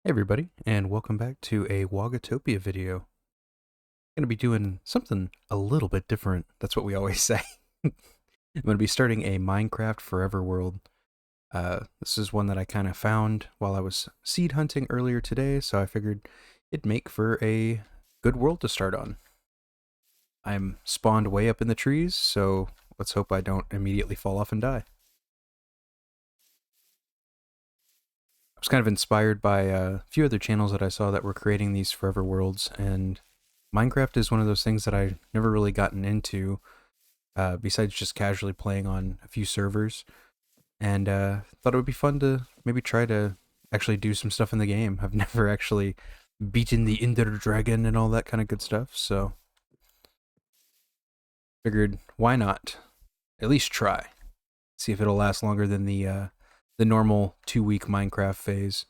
Hey everybody, and welcome back to a Wogotopia video. I'm going to be doing something a little bit different. That's what we always say. I'm going to be starting a Minecraft Forever world. This is one that I kind of found while I was seed hunting earlier today, so I figured it'd make for a good world to start on. I'm spawned way up in the trees, so let's hope I don't immediately fall off and die. I was kind of inspired by a few other channels that I saw that were creating these forever worlds, and Minecraft is one of those things that I never really gotten into, besides just casually playing on a few servers, and thought it would be fun to maybe try to actually do some stuff in the game. I've never actually beaten the Ender Dragon and all that kind of good stuff, so figured why not at least try, see if it'll last longer than the normal 2 week Minecraft phase.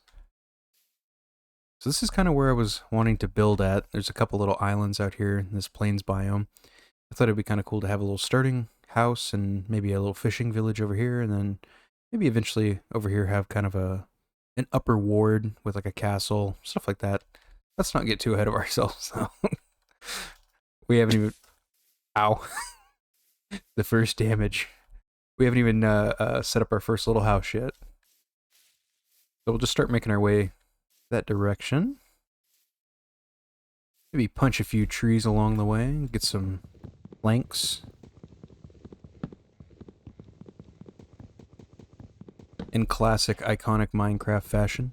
So this is kind of where I was wanting to build at. There's a couple little islands out here in this plains biome. I thought it'd be kind of cool to have a little starting house and maybe a little fishing village over here, and then maybe eventually over here have kind of an upper ward with like a castle, stuff like that. Let's not get too ahead of ourselves. We haven't even... Ow. The first damage. We haven't even set up our first little house yet. So we'll just start making our way that direction. Maybe punch a few trees along the way, get some planks. In classic iconic Minecraft fashion,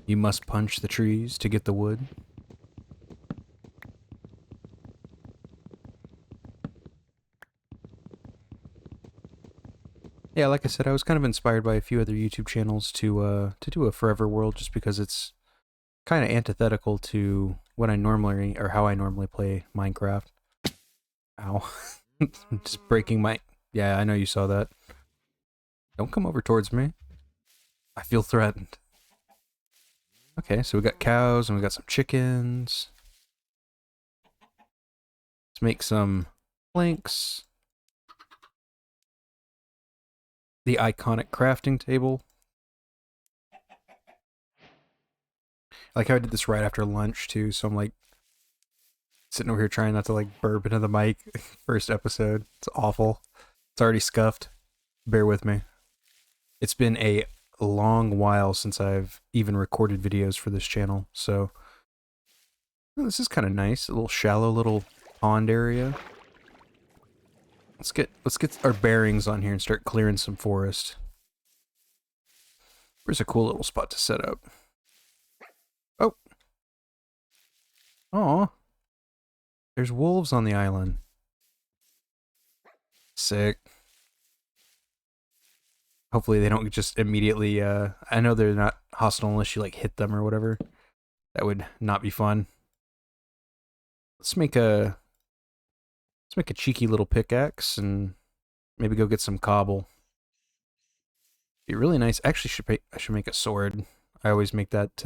you must punch the trees to get the wood. Yeah, like I said, I was kind of inspired by a few other YouTube channels to do a forever world, just because it's kind of antithetical to what I normally, or how I normally play Minecraft. Ow. Just breaking my... Yeah, I know you saw that. Don't come over towards me. I feel threatened. Okay, so we got cows and we got some chickens. Let's make some planks. The iconic crafting table. I like how I did this right after lunch too, so I'm like sitting over here trying not to like burp into the mic. First episode. It's awful. It's already scuffed. Bear with me. It's been a long while since I've even recorded videos for this channel, so this is kind of nice. A little shallow little pond area. Let's get our bearings on here and start clearing some forest. Where's a cool little spot to set up? Oh. Aw. There's wolves on the island. Sick. Hopefully they don't just immediately, I know they're not hostile unless you like hit them or whatever. That would not be fun. Let's make a cheeky little pickaxe and maybe go get some cobble. Be really nice. Actually, I should make a sword. I always make that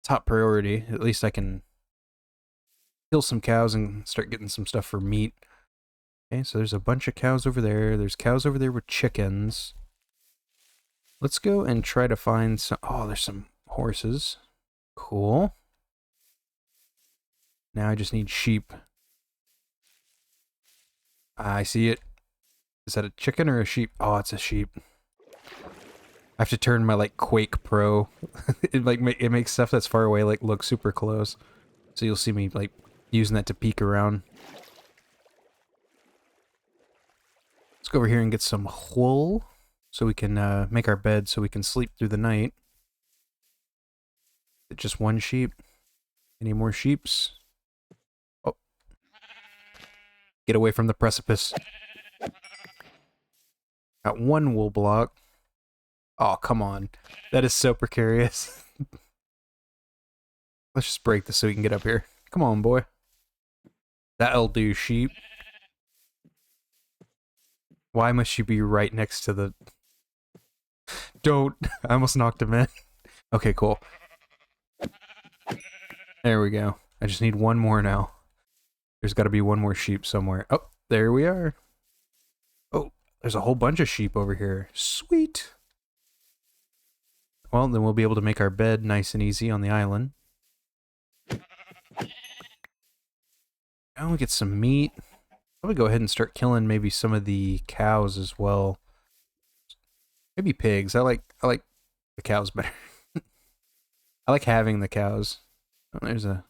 top priority. At least I can kill some cows and start getting some stuff for meat. Okay, so there's a bunch of cows over there. There's cows over there with chickens. Let's go and try to find some... Oh, there's some horses. Cool. Now I just need sheep. I see it. Is that a chicken or a sheep? Oh, it's a sheep. I have to turn my like Quake Pro. It makes stuff that's far away like look super close. So you'll see me like using that to peek around. Let's go over here and get some wool so we can make our bed so we can sleep through the night. Just one sheep. Any more sheeps? Oh. Get away from the precipice. Got one wool block. Oh, come on. That is so precarious. Let's just break this so we can get up here. Come on, boy. That'll do, sheep. Why must you be right next to the... Don't. I almost knocked him in. Okay, cool. There we go. I just need one more now. There's got to be one more sheep somewhere. Oh, there we are. Oh, there's a whole bunch of sheep over here. Sweet. Well, then we'll be able to make our bed nice and easy on the island. And we get some meat. Probably go ahead and start killing maybe some of the cows as well. Maybe pigs. I like the cows better. I like having the cows. Oh, there's a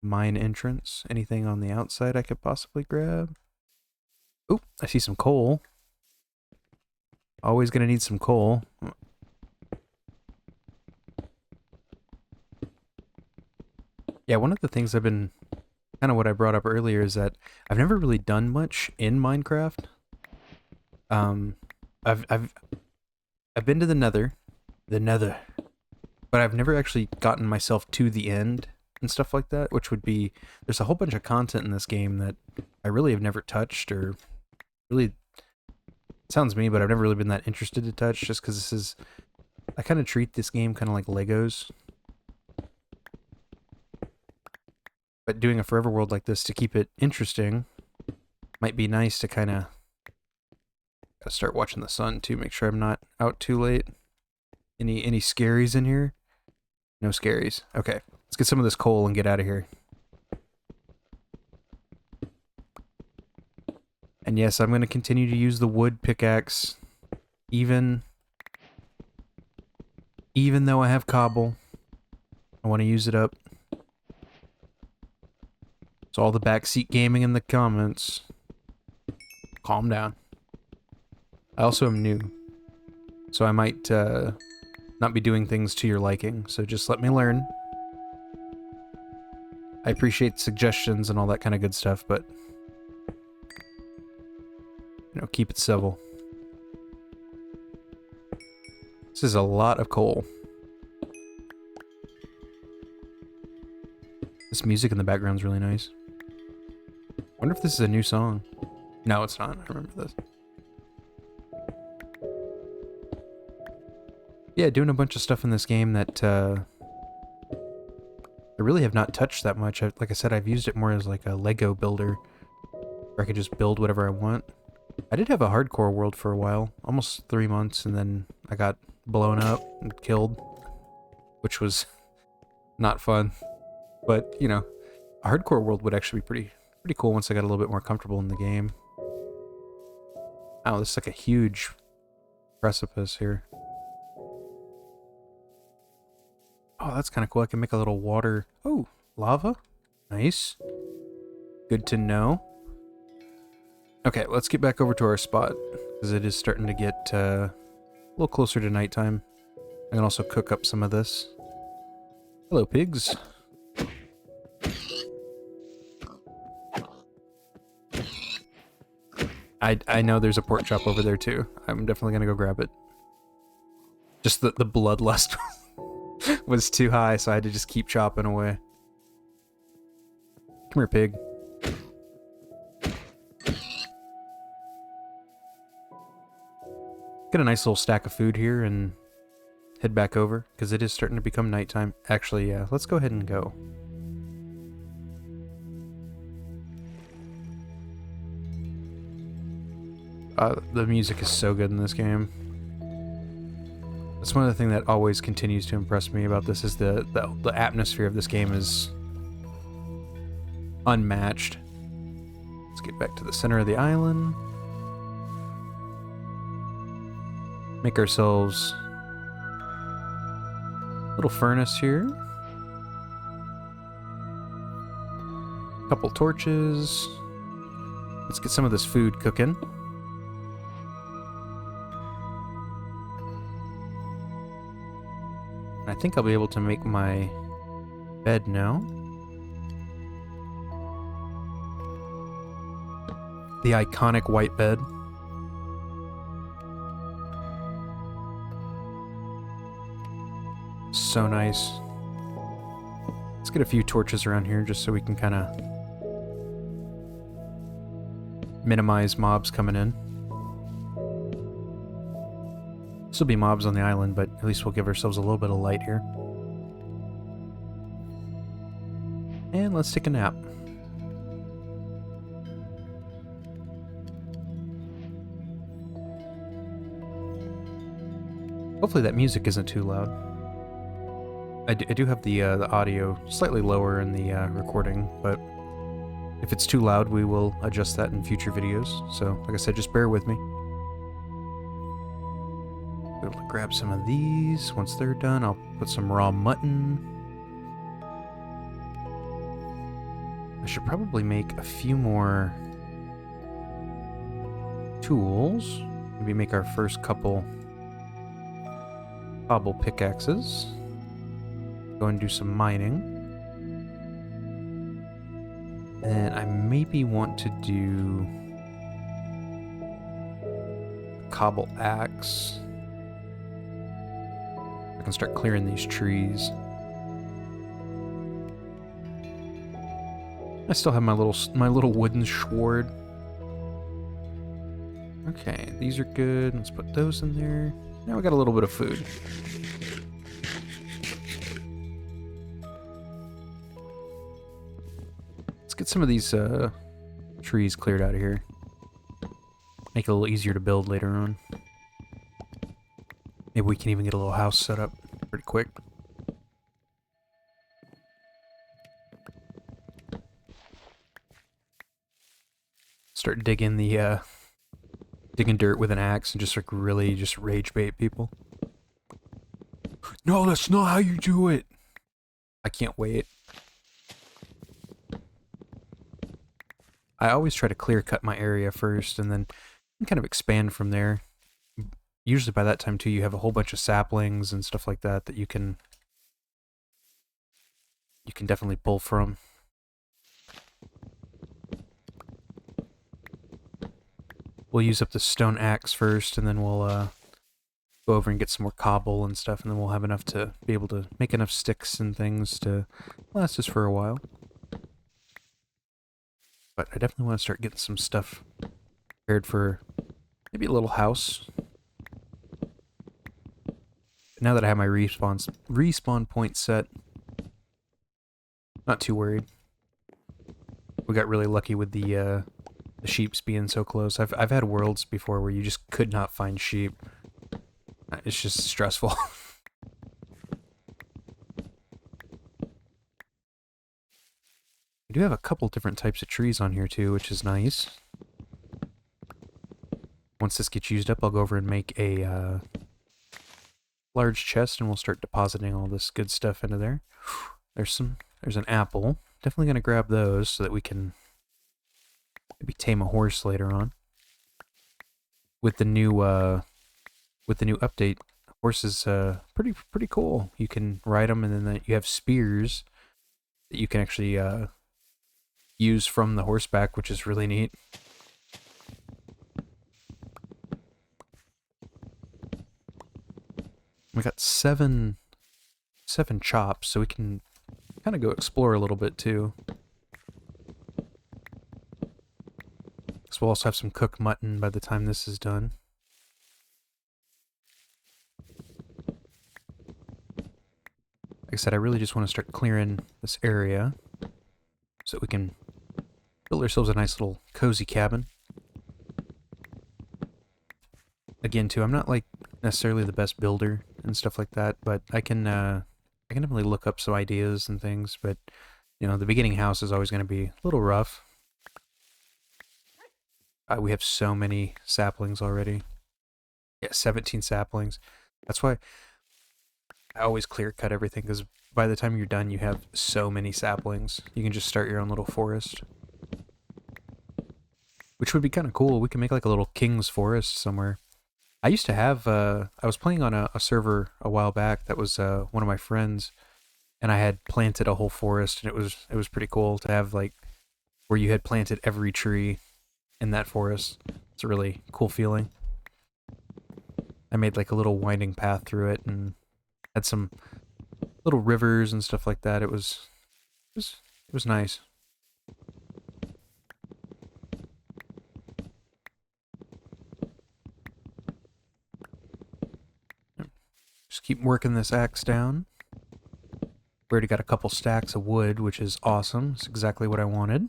mine entrance. Anything on the outside I could possibly grab? Oop, I see some coal. Always gonna need some coal. Yeah, one of the things I've been, kind of what I brought up earlier, is that I've never really done much in Minecraft. I've been to the Nether, but I've never actually gotten myself to the end and stuff like that, which would be, there's a whole bunch of content in this game that I really have never touched, or really, it sounds mean, but I've never really been that interested to touch, just because this is, I kind of treat this game kind of like Legos. But doing a forever world like this to keep it interesting might be nice to kind of start watching the sun too, make sure I'm not out too late. Any scaries in here? No scaries. Okay, let's get some of this coal and get out of here. And yes, I'm going to continue to use the wood pickaxe, even though I have cobble. I want to use it up. So all the backseat gaming in the comments, calm down. I also am new, so I might not be doing things to your liking, so just let me learn. I appreciate suggestions and all that kind of good stuff, but, you know, keep it civil. This is a lot of coal. This music in the background is really nice. Wonder if this is a new song. No, it's not. I remember this. Yeah, doing a bunch of stuff in this game that I really have not touched that much. Like I said, I've used it more as like a Lego builder, where I could just build whatever I want. I did have a hardcore world for a while, almost 3 months, and then I got blown up and killed, which was not fun. But, you know, a hardcore world would actually be pretty cool once I got a little bit more comfortable in the game. Oh, this is like a huge precipice here. Oh, that's kind of cool. I can make a little water. Oh, lava. Nice. Good to know. Okay, let's get back over to our spot, because it is starting to get a little closer to nighttime. I can also cook up some of this. Hello, pigs. I know there's a pork chop over there too. I'm definitely gonna go grab it. Just the bloodlust was too high, so I had to just keep chopping away. Come here, pig. Get a nice little stack of food here and head back over, because it is starting to become nighttime. Actually, yeah, let's go ahead and go. The music is so good in this game. That's one of the things that always continues to impress me about this, is the atmosphere of this game is unmatched. Let's get back to the center of the island. Make ourselves a little furnace here. Couple torches. Let's get some of this food cooking. I think I'll be able to make my bed now. The iconic white bed. So nice. Let's get a few torches around here just so we can kind of minimize mobs coming in. Still be mobs on the island, but at least we'll give ourselves a little bit of light here. And let's take a nap. Hopefully that music isn't too loud. I do have the audio slightly lower in the recording, but if it's too loud, we will adjust that in future videos. So, like I said, just bear with me. Be able to grab some of these. Once they're done, I'll put some raw mutton. I should probably make a few more tools. Maybe make our first couple cobble pickaxes. Go and do some mining. And I maybe want to do a cobble axe. I can start clearing these trees. I still have my little wooden sword. Okay, these are good. Let's put those in there. Now we got a little bit of food. Let's get some of these trees cleared out of here. Make it a little easier to build later on. Maybe we can even get a little house set up pretty quick. Start digging the digging dirt with an axe and just like really just rage bait people. No, that's not how you do it. I can't wait. I always try to clear cut my area first and then kind of expand from there. Usually by that time too, you have a whole bunch of saplings and stuff like that that you can definitely pull from. We'll use up the stone axe first, and then we'll go over and get some more cobble and stuff, and then we'll have enough to be able to make enough sticks and things to last us for a while. But I definitely want to start getting some stuff prepared for maybe a little house. Now that I have my respawn point set, not too worried. We got really lucky with the sheeps being so close. I've had worlds before where you just could not find sheep. It's just stressful. We do have a couple different types of trees on here too, which is nice. Once this gets used up, I'll go over and make a large chest, and we'll start depositing all this good stuff into there. There's an apple. Definitely gonna grab those so that we can maybe tame a horse later on. With the new update, horses pretty cool. You can ride them, and then you have spears that you can actually use from the horseback, which is really neat. We got seven chops, so we can kind of go explore a little bit too. So we'll also have some cooked mutton by the time this is done. Like I said, I really just want to start clearing this area so that we can build ourselves a nice little cozy cabin. Again, too, I'm not like necessarily the best builder and stuff like that, but I can definitely look up some ideas and things. But you know, the beginning house is always going to be a little rough. We have so many saplings already. Yeah, 17 saplings. That's why I always clear cut everything, because by the time you're done, you have so many saplings. You can just start your own little forest. Which would be kind of cool. We can make like a little king's forest somewhere. I used to have, I was playing on a server a while back that was one of my friends, and I had planted a whole forest, and it was pretty cool to have like where you had planted every tree in that forest. It's a really cool feeling. I made like a little winding path through it and had some little rivers and stuff like that. It was nice. Just keep working this axe down. We already got a couple stacks of wood, which is awesome. It's exactly what I wanted.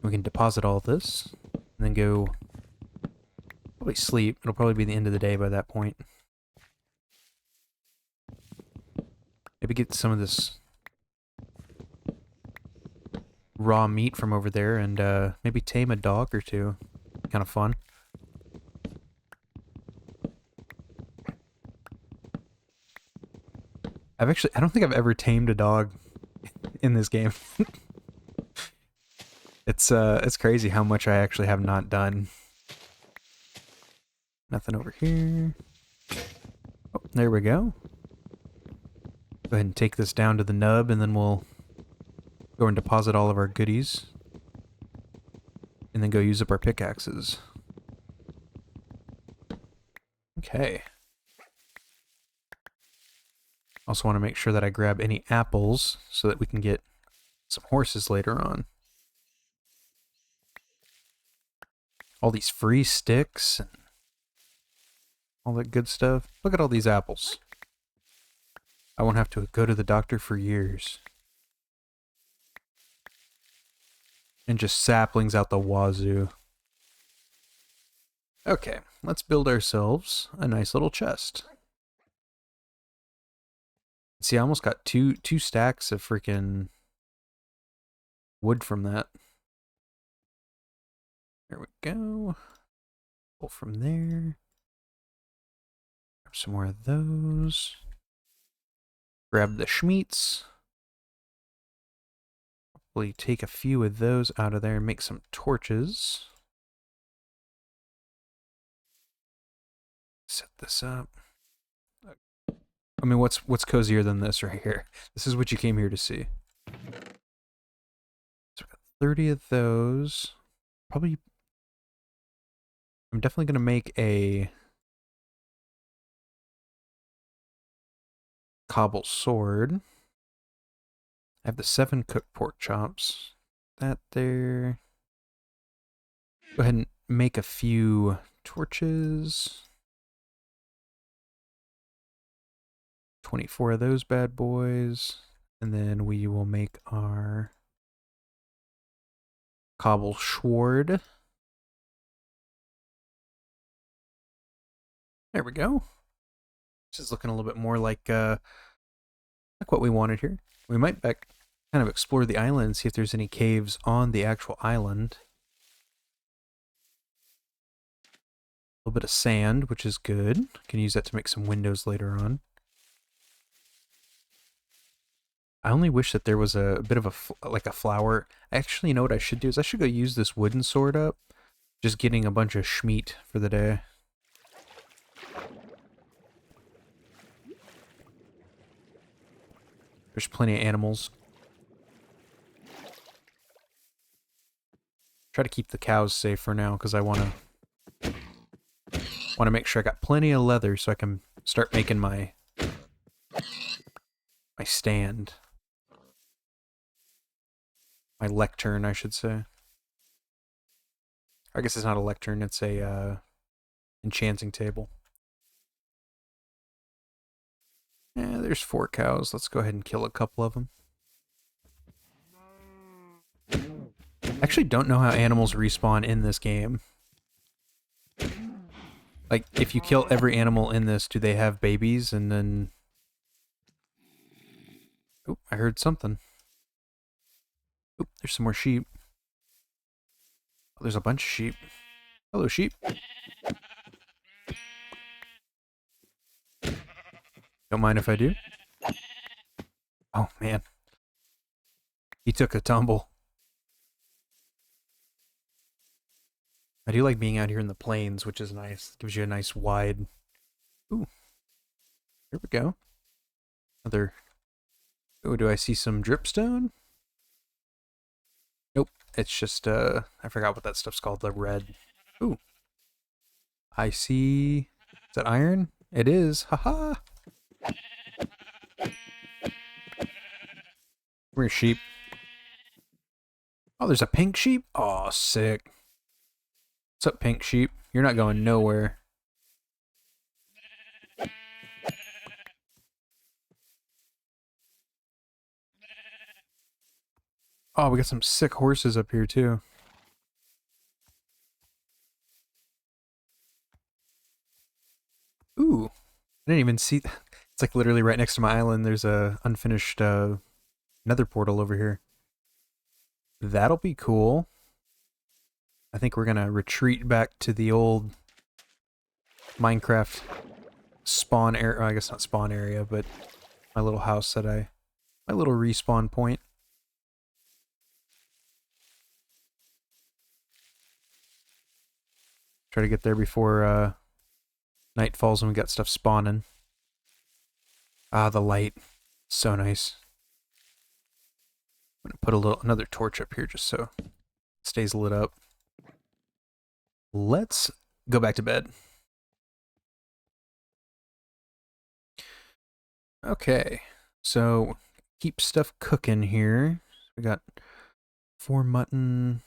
We can deposit all this, and then go Probably sleep. It'll probably be the end of the day by that point. Maybe get some of this raw meat from over there and maybe tame a dog or two. Kind of fun. I don't think I've ever tamed a dog in this game. It's crazy how much I actually have not done. Nothing over here. Oh, there we go. Go ahead and take this down to the nub, and then we'll go and deposit all of our goodies. And then go use up our pickaxes. Okay. Also want to make sure that I grab any apples so that we can get some horses later on. All these free sticks and all that good stuff. Look at all these apples. I won't have to go to the doctor for years. And just saplings out the wazoo. Okay, let's build ourselves a nice little chest. See, I almost got two stacks of freaking wood from that. There we go. Pull from there. Grab some more of those. Grab the schmeats. Probably take a few of those out of there and make some torches. Set this up. I mean, what's cozier than this right here? This is what you came here to see. So we got 30 of those. Probably, I'm definitely gonna make a cobble sword. I have the 7 cooked pork chops. That there. Go ahead and make a few torches. 24 of those bad boys. And then we will make our cobble sword. There we go. This is looking a little bit more like what we wanted here. We might kind of explore the island and see if there's any caves on the actual island. A little bit of sand, which is good. Can use that to make some windows later on. I only wish that there was a bit of a flower. Actually, you know what I should do is I should go use this wooden sword up. Just getting a bunch of schmeat for the day. There's plenty of animals. Try to keep the cows safe for now because I want to make sure I got plenty of leather so I can start making my stand. My lectern, I should say. I guess it's not a lectern, it's a enchanting table. Yeah, there's 4 cows. Let's go ahead and kill a couple of them. I actually don't know how animals respawn in this game. Like, if you kill every animal in this, do they have babies and then... Oh, I heard something. Oh, there's some more sheep. Oh, there's a bunch of sheep. Hello, sheep. Don't mind if I do. Oh, man. He took a tumble. I do like being out here in the plains, which is nice. Gives you a nice wide... Ooh. Here we go. Another... Oh, do I see some dripstone? Nope. It's just, I forgot what that stuff's called. The red. Ooh. I see... Is that iron? It is. Haha! Where's sheep? Oh, there's a pink sheep? Oh, sick. What's up, pink sheep? You're not going nowhere. Oh, we got some sick horses up here, too. Ooh, I didn't even see. It's like literally right next to my island. There's a unfinished nether portal over here. That'll be cool. I think we're gonna retreat back to the old Minecraft spawn area. I guess not spawn area, but my little house that my little respawn point. Try to get there before night falls and we got stuff spawning. Ah, the light. So nice. I'm gonna put another torch up here just so it stays lit up. Let's go back to bed. Okay, so keep stuff cooking here. We got 4 mutton.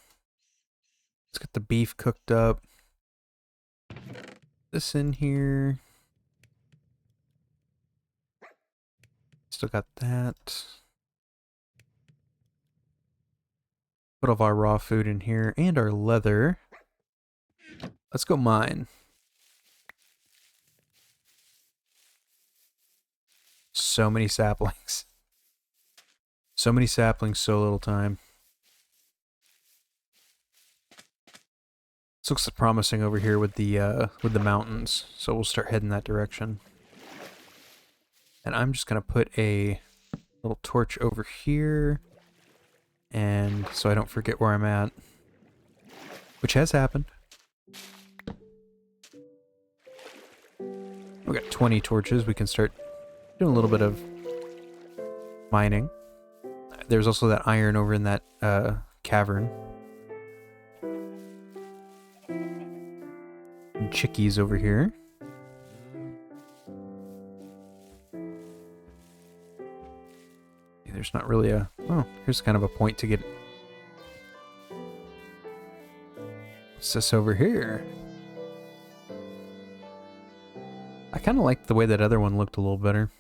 Let's get the beef cooked up. This in here. Still got that. Put all of our raw food in here and our leather. Let's go mine. So many saplings. So many saplings, so little time. This looks promising over here with the mountains, so we'll start heading that direction. And I'm just gonna put a little torch over here, and so I don't forget where I'm at, which has happened. We got 20 torches. We can start doing a little bit of mining. There's also that iron over in that cavern. And chickies over here. There's not really a... Oh, here's kind of a point to get... What's this over here? I kind of liked the way that other one looked a little better.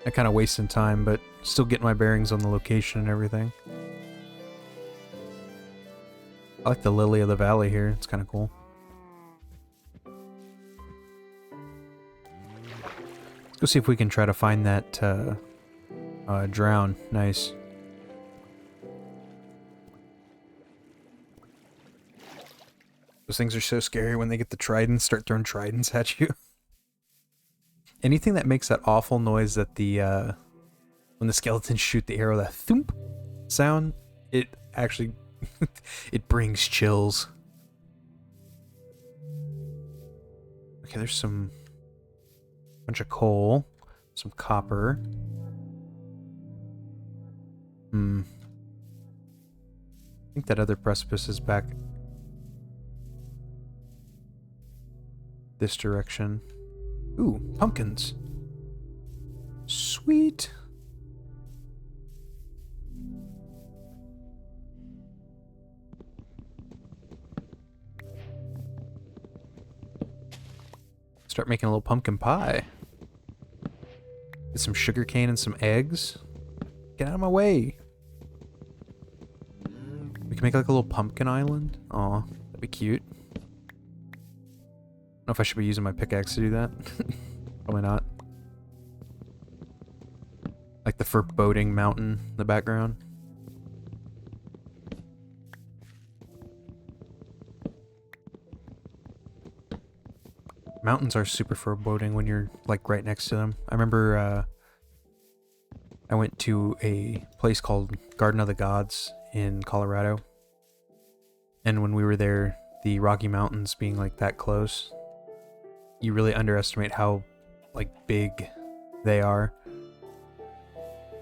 I kind of wasting time, but still getting my bearings on the location and everything. I like the lily of the valley here. It's kind of cool. Let's go see if we can try to find that drown. Nice. Those things are so scary when they get the tridents, start throwing tridents at you. Anything that makes that awful noise that the when the skeletons shoot the arrow, that thump sound, it actually it brings chills. Okay, there's some bunch of coal, some copper. I think that other precipice is back this direction. Ooh, pumpkins. Sweet. Start making a little pumpkin pie. Get some sugar cane and some eggs. Get out of my way. We can make like a little pumpkin island. Aw, that'd be cute. I don't know if I should be using my pickaxe to do that. Probably not. Like the foreboding mountain in the background. Mountains are super foreboding when you're like right next to them. I remember I went to a place called Garden of the Gods in Colorado. And when we were there, the Rocky Mountains being like that close, you really underestimate how like big they are.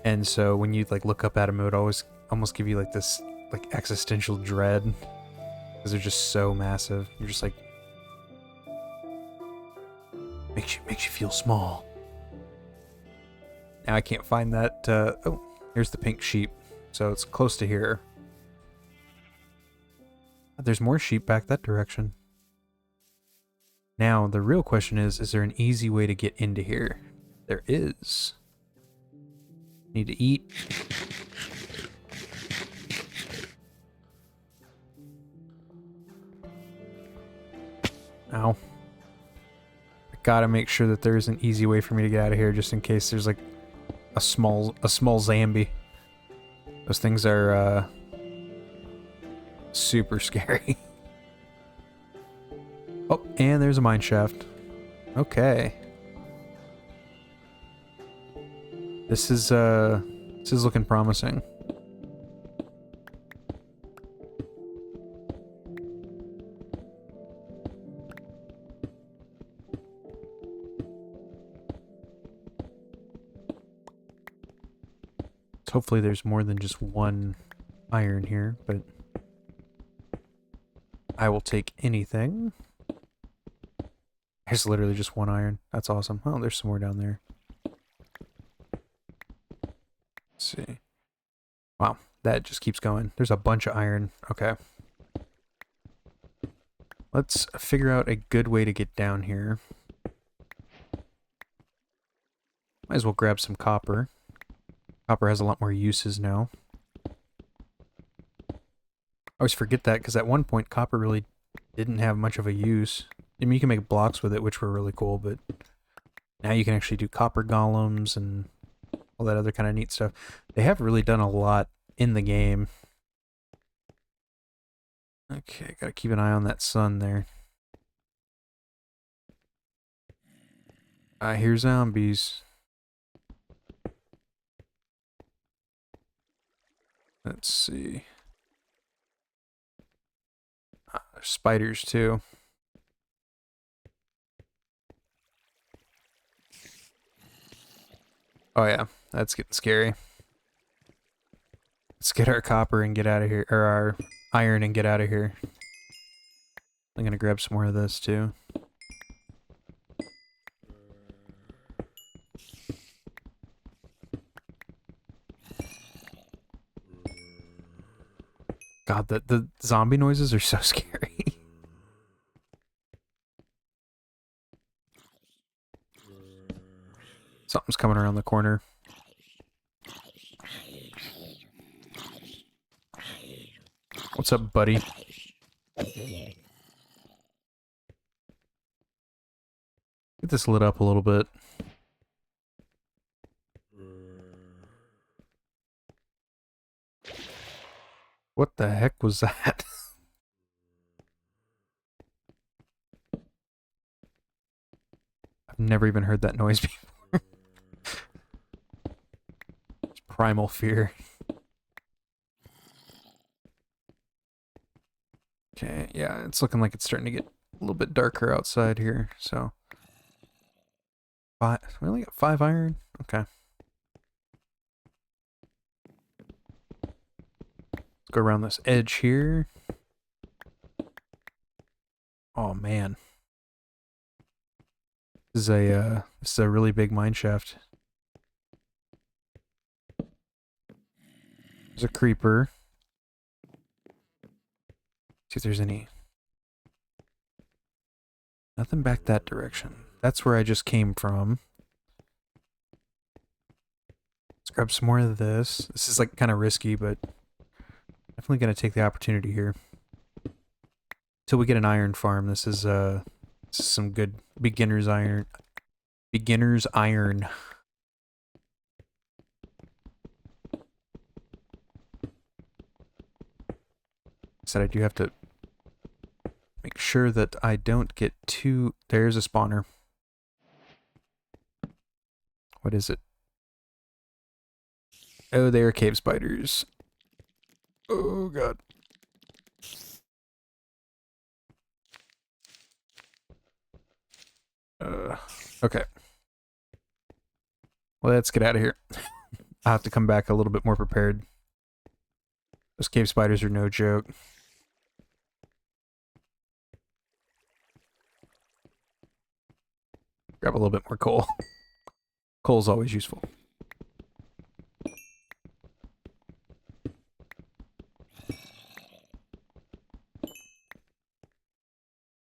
And so when you like look up at them, it would always almost give you like this like existential dread because they're just so massive. You're just like makes you feel small. Now I can't find that. Oh, here's the pink sheep. So it's close to here. There's more sheep back that direction. Now the real question is there an easy way to get into here? There is. Need to eat. Ow. gotta make sure that there's an easy way for me to get out of here, just in case there's like a small zombie. Those things are super scary. Oh, and there's a mine shaft. Okay. This is looking promising. Hopefully there's more than just one iron here, but I will take anything. There's literally just one iron. That's awesome. Oh, there's some more down there. Let's see. Wow, that just keeps going. There's a bunch of iron. Okay. Let's figure out a good way to get down here. Might as well grab some copper. Copper has a lot more uses now. I always forget that because at one point copper really didn't have much of a use. I mean, you can make blocks with it, which were really cool, but now you can actually do copper golems and all that other kind of neat stuff. They have really done a lot in the game. Okay, gotta keep an eye on that sun there. I hear zombies. Let's see. There's spiders too. Oh yeah, that's getting scary. Let's get our copper and get out of here, or our iron and get out of here. I'm gonna grab some more of this too. God, the zombie noises are so scary. Something's coming around the corner. What's up, buddy? Get this lit up a little bit. What the heck was that? I've never even heard that noise before. It's primal fear. Okay, yeah, it's looking like it's starting to get a little bit darker outside here, so... We only got 5 iron? Okay. Let's go around this edge here. Oh man. This is a really big mine shaft. There's a creeper. See if there's any. Nothing back that direction. That's where I just came from. Let's grab some more of this. This is like kind of risky, but definitely gonna take the opportunity here. Till we get an iron farm. This is some good beginner's iron. Beginner's iron. Said I do have to make sure that I don't get too... There's a spawner. What is it? Oh, they are cave spiders. Oh, God. Okay. Well, let's get out of here. I'll have to come back a little bit more prepared. Those cave spiders are no joke. Grab a little bit more coal. Coal's always useful.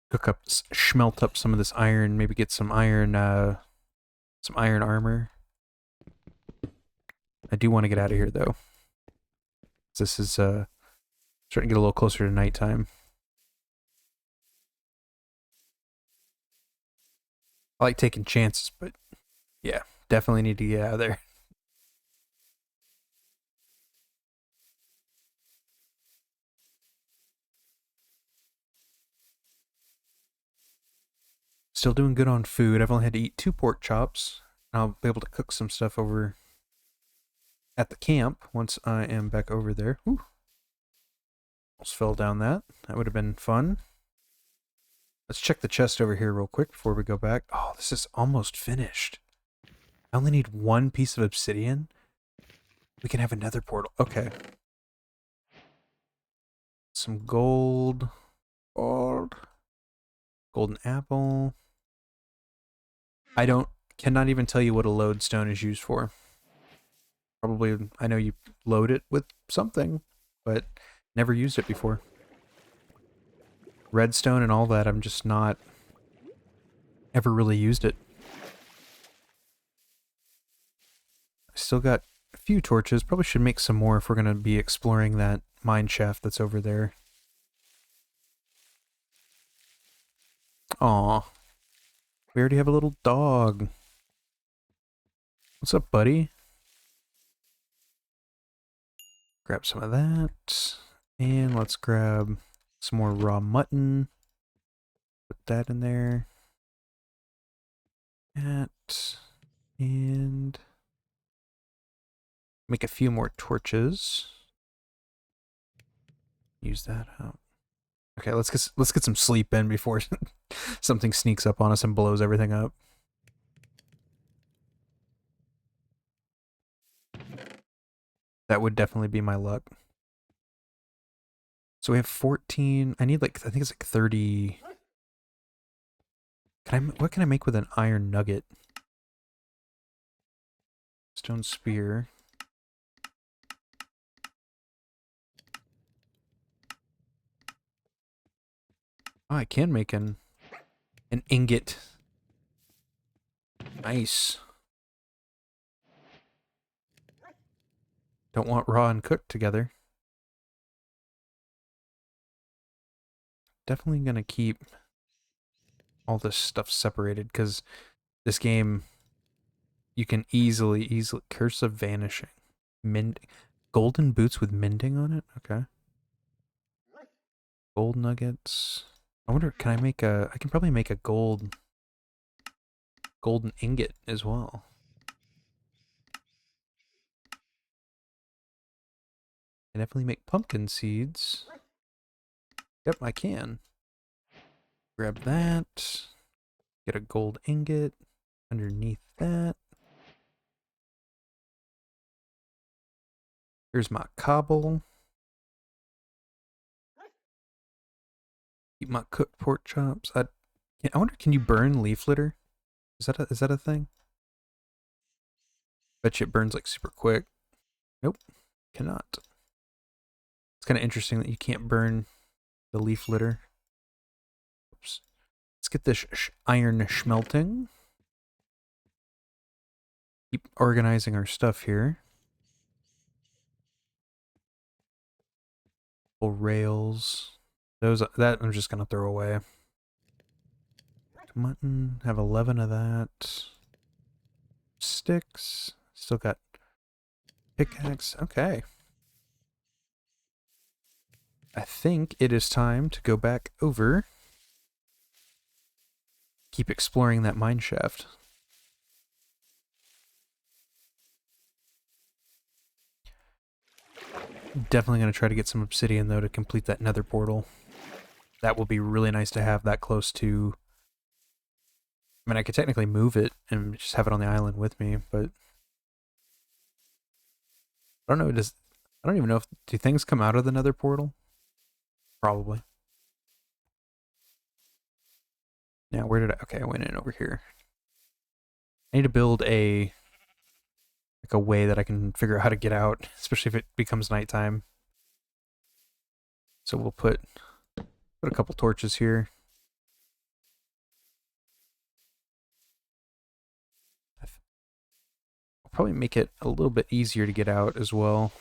Cook up, smelt up some of this iron, maybe get some iron armor. I do want to get out of here though. This is starting to get a little closer to nighttime. I like taking chances, but yeah, definitely need to get out of there. Still doing good on food. I've only had to eat 2 pork chops. I'll be able to cook some stuff over at the camp once I am back over there. Ooh, almost fell down that. That would have been fun. Let's check the chest over here real quick before we go back. Oh, this is almost finished. I only need 1 piece of obsidian. We can have another portal. Okay. Some gold. Gold. Golden apple. Cannot even tell you what a lodestone is used for. Probably, I know you load it with something, but never used it before. Redstone and all that, I'm just not ever really used it. I still got a few torches. Probably should make some more if we're going to be exploring that mine shaft that's over there. Aw. We already have a little dog. What's up, buddy? Grab some of that. And let's grab some more raw mutton. Put that in there. That. And make a few more torches. Use that up. Okay, let's get some sleep in before something sneaks up on us and blows everything up. That would definitely be my luck. So we have 14. I need like, I think it's like 30. What can I make with an iron nugget? Stone spear. Oh, I can make an ingot. Nice. Don't want raw and cooked together. Definitely gonna keep all this stuff separated because this game, you can easily Curse of Vanishing. Golden boots with mending on it? Okay. Gold nuggets. I wonder, I can probably make a golden ingot as well. I definitely make pumpkin seeds. Yep, I can. Grab that. Get a gold ingot underneath that. Here's my cobble. Keep my cooked pork chops. I wonder, can you burn leaf litter? Is that a thing? Bet you it burns like super quick. Nope, cannot. It's kind of interesting that you can't burn the leaf litter. Oops. Let's get this iron smelting. Keep organizing our stuff here. Rails. That I'm just gonna throw away. Mutton, have 11 of that. Sticks. Still got pickaxe. Okay. I think it is time to go back over. Keep exploring that mine shaft. Definitely going to try to get some obsidian, though, to complete that nether portal. That will be really nice to have that close to... I mean, I could technically move it and just have it on the island with me, but... I don't know, I don't even know if... Do things come out of the nether portal? Probably. Now, where did I... Okay, I went in over here. I need to build a way that I can figure out how to get out, especially if it becomes nighttime. So we'll put a couple torches here. I'll probably make it a little bit easier to get out as well.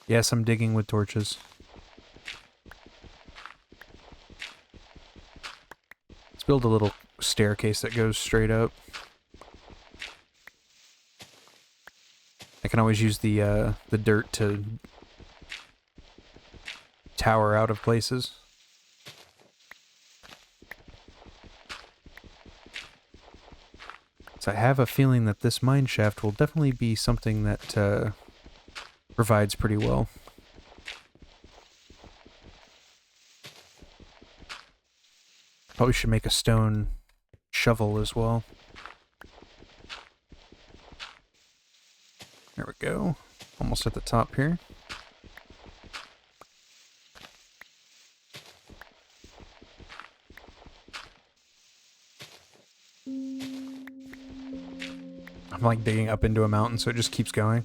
Yes, I'm digging with torches. Let's build a little staircase that goes straight up. I can always use the dirt to tower out of places. So I have a feeling that this mine shaft will definitely be something that provides pretty well. Probably should make a stone shovel as well. There we go. Almost at the top here. I'm like digging up into a mountain, so it just keeps going.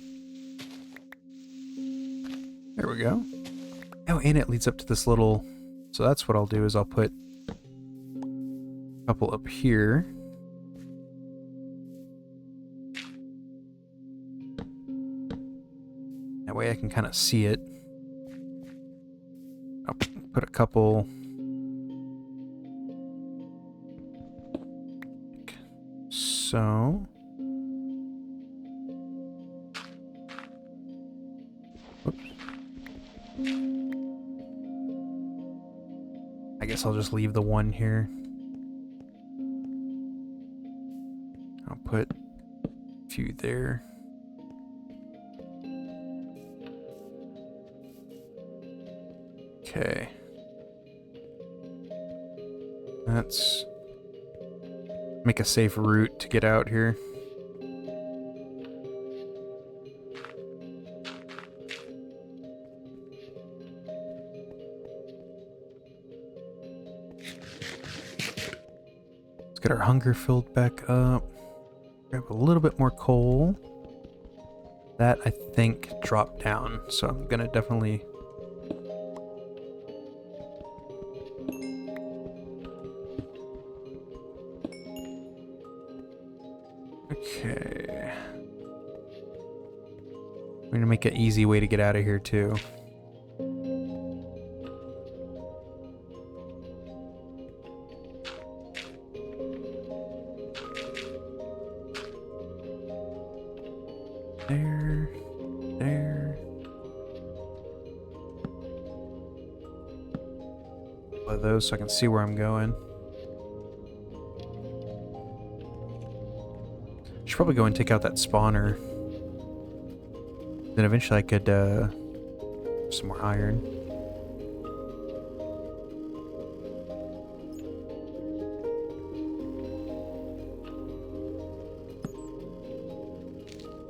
There we go. Oh, and it leads up to this little... So that's what I'll do, is I'll put a couple up here. That way I can kind of see it. I'll put a couple... like so... I guess I'll just leave the one here. I'll put a few there. Okay. Let's make a safe route to get out here. Get our hunger filled back up. Grab a little bit more coal. That, I think, dropped down, so I'm gonna definitely... Okay. I'm gonna make an easy way to get out of here, too. There. One of those so I can see where I'm going. Should probably go and take out that spawner. Then eventually I could, some more iron.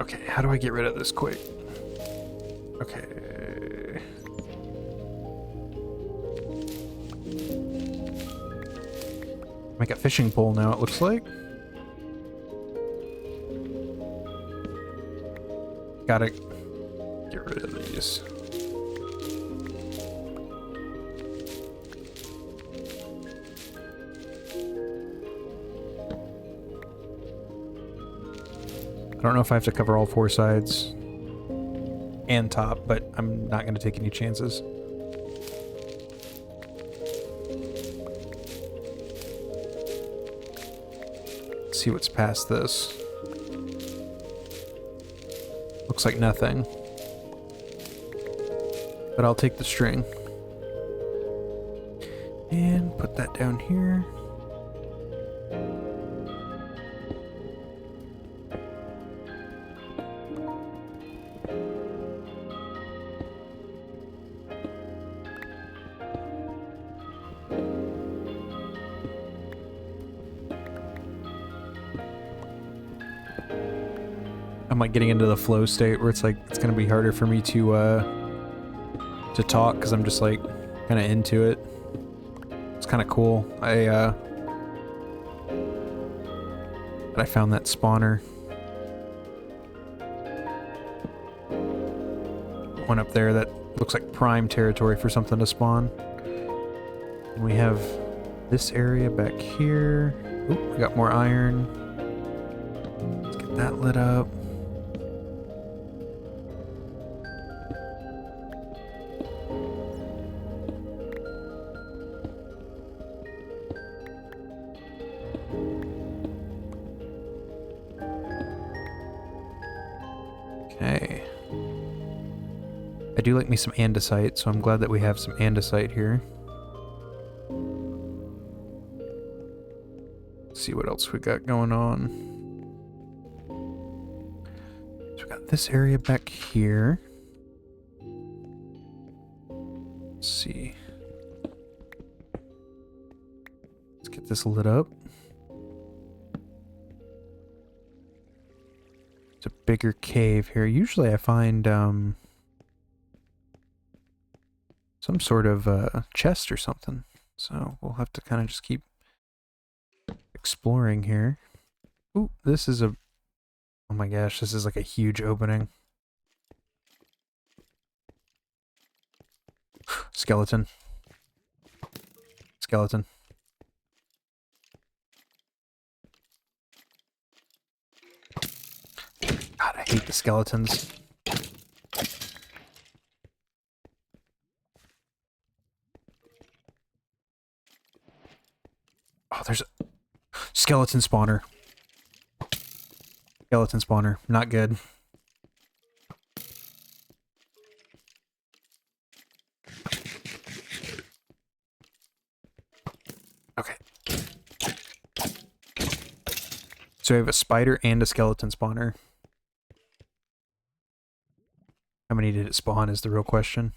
Okay, how do I get rid of this quick? Okay. Make a fishing pole now, it looks like. Gotta get rid of these. I don't know if I have to cover all four sides and top, but I'm not going to take any chances. Let's see what's past this. Looks like nothing. But I'll take the string. And put that down here. I'm like getting into the flow state where it's like it's gonna be harder for me to talk because I'm just like kind of into it. It's kind of cool. I found that spawner. One up there that looks like prime territory for something to spawn. And we have this area back here. Oop, we got more iron. Let's get that lit up. do like me some andesite, so I'm glad that we have some andesite here. Let's see what else we got going on. So we got this area back here. Let's see. Let's get this lit up. It's a bigger cave here. Usually I find some sort of chest or something. So we'll have to kind of just keep exploring here. Ooh, this is a... Oh my gosh, this is like a huge opening. Skeleton. Skeleton. God, I hate the skeletons. Oh, there's a skeleton spawner. Skeleton spawner. Not good. Okay. So we have a spider and a skeleton spawner. How many did it spawn is the real question.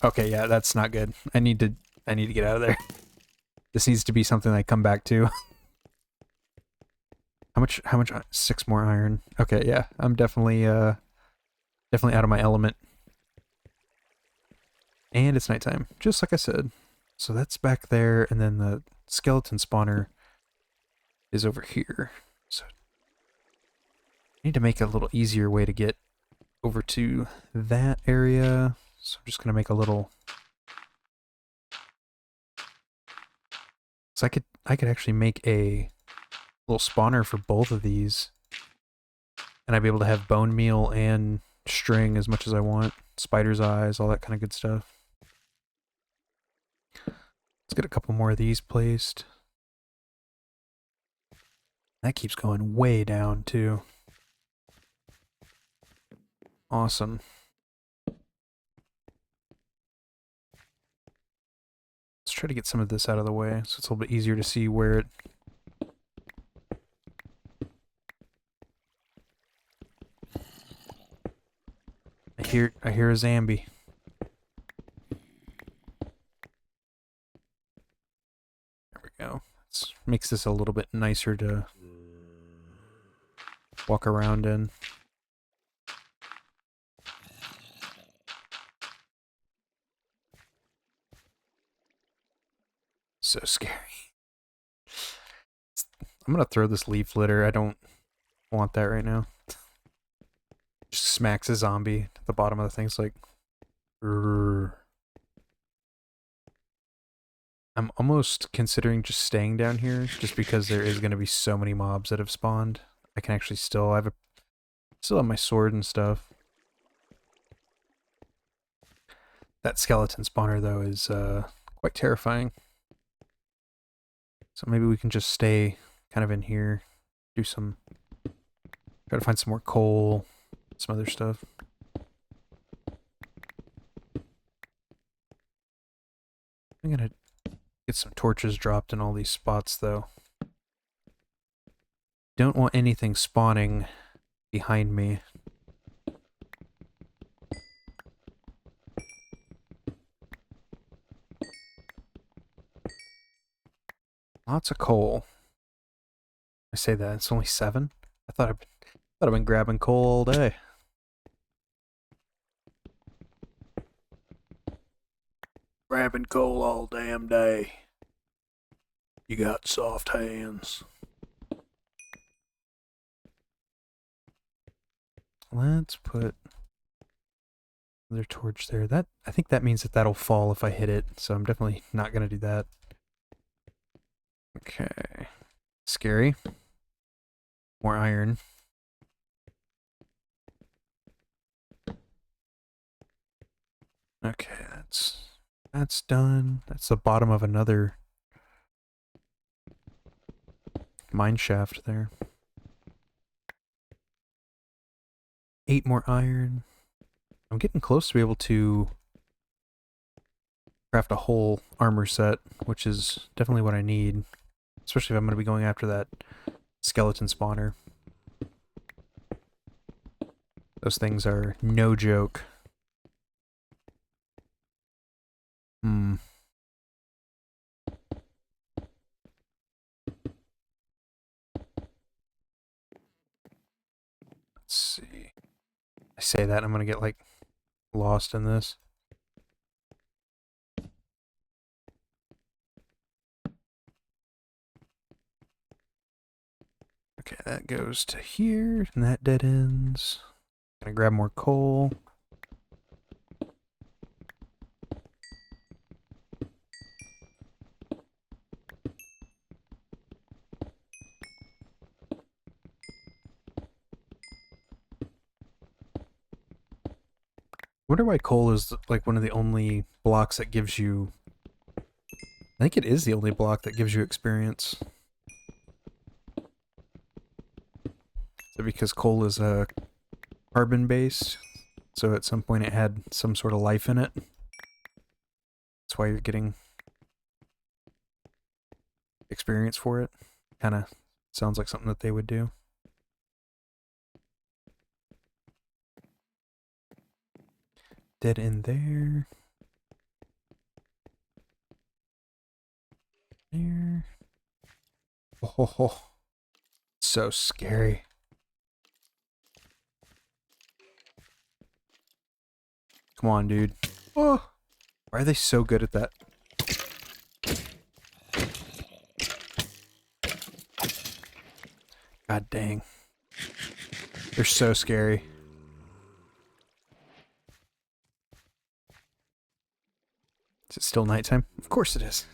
Okay, yeah, that's not good. I need to get out of there. This needs to be something I come back to. How much 6 more iron. Okay, yeah. I'm definitely definitely out of my element. And it's nighttime, just like I said. So that's back there, and then the skeleton spawner is over here. So I need to make a little easier way to get over to that area. So I'm just gonna make a little... So I could actually make a little spawner for both of these. And I'd be able to have bone meal and string as much as I want. Spider's eyes, all that kind of good stuff. Let's get a couple more of these placed. That keeps going way down too. Awesome. Let's try to get some of this out of the way so it's a little bit easier to see where it... I hear a zombie. There we go. This makes this a little bit nicer to walk around in. So scary. I'm gonna throw this leaf litter. I don't want that right now. Just smacks a zombie at the bottom of the thing. It's like... Rrr. I'm almost considering just staying down here, just because there is going to be so many mobs that have spawned. I can actually still... still have my sword and stuff. That skeleton spawner, though, is quite terrifying. So maybe we can just stay kind of in here, do some... Try to find some more coal, some other stuff. I'm gonna get some torches dropped in all these spots, though. Don't want anything spawning behind me. Lots of coal. I say that, it's only 7? I thought I've been grabbing coal all day. Grabbing coal all damn day. You got soft hands. Let's put another torch there. I think that means that that'll fall if I hit it, so I'm definitely not gonna do that. Okay. Scary. More iron. Okay, that's done. That's the bottom of another mine shaft there. 8 more iron. I'm getting close to be able to craft a whole armor set, which is definitely what I need. Especially if I'm going to be going after that skeleton spawner. Those things are no joke. Hmm. Let's see. I say that, I'm going to get, like, lost in this. Okay, that goes to here, and that dead ends. Gonna grab more coal. Wonder why coal is like one of the only blocks that gives you... I think it is the only block that gives you experience. Is it because coal is carbon based? So at some point it had some sort of life in it? That's why you're getting experience for it? Kinda sounds like something that they would do. Dead end there. There. Oh, so scary. Come on, dude. Oh, why are they so good at that? God dang. They're so scary. Is it still nighttime? Of course it is.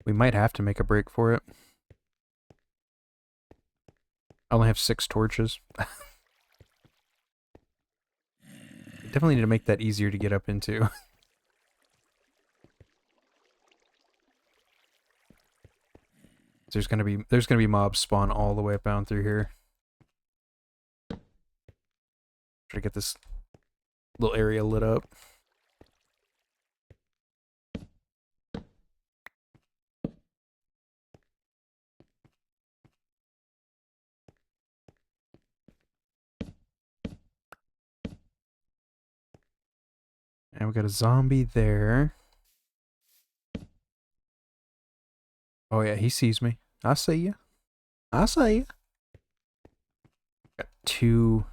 We might have to make a break for it. I only have 6 torches. Definitely need to make that easier to get up into. There's gonna be mobs spawn all the way up down through here. Try to get this little area lit up. And we got a zombie there. Oh yeah, he sees me. I see ya. I see ya. Got two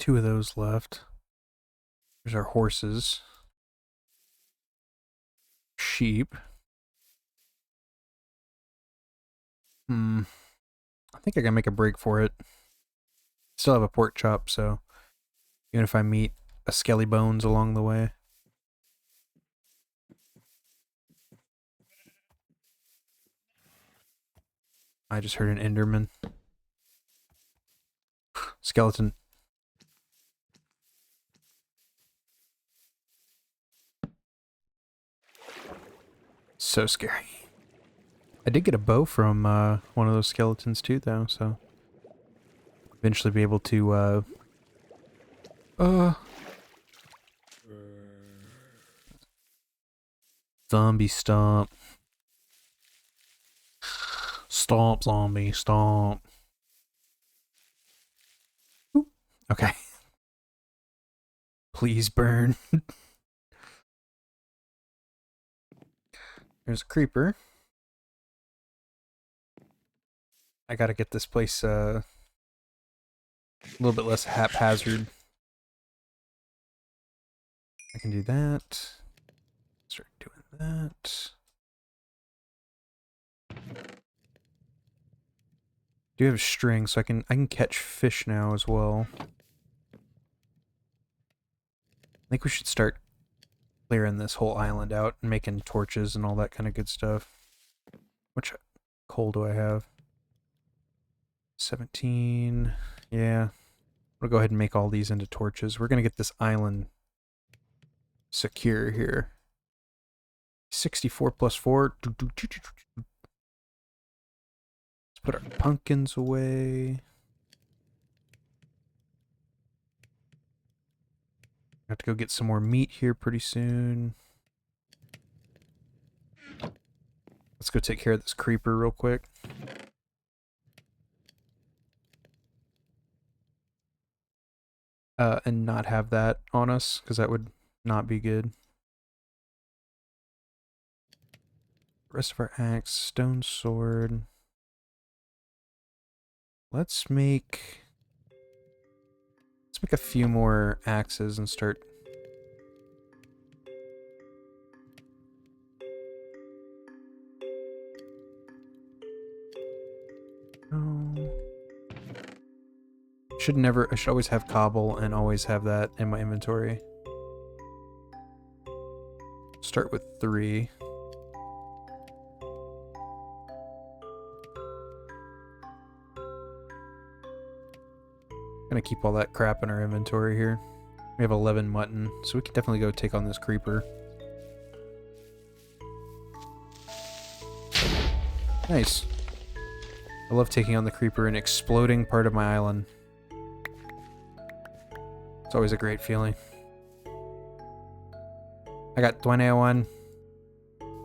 of those left. There's our horses. Sheep. I think I can make a break for it. Still have a pork chop, so even if I meet a skelly bones along the way. I just heard an Enderman. Skeleton. So scary. I did get a bow from one of those skeletons too, though, so eventually be able to zombie stomp. Stomp, zombie, stomp. Oop. Okay. Please burn. There's a creeper. I gotta get this place a little bit less haphazard. I can do that. Start doing that. Do have string, so I can catch fish now as well. I think we should start clearing this whole island out and making torches and all that kind of good stuff. Which coal do I have? 17. Yeah. We'll go ahead and make all these into torches. We're gonna get this island secure here. 64 plus 4. Let's put our pumpkins away. Have to go get some more meat here pretty soon. Let's go take care of this creeper real quick. And not have that on us, because that would not be good. Rest of our axe, stone sword. Let's make a few more axes and start. Oh. I should always have cobble and always have that in my inventory. Start with 3. Gonna keep all that crap in our inventory here. We have 11 mutton, so we can definitely go take on this creeper. Nice. I love taking on the creeper and exploding part of my island. It's always a great feeling. I got 21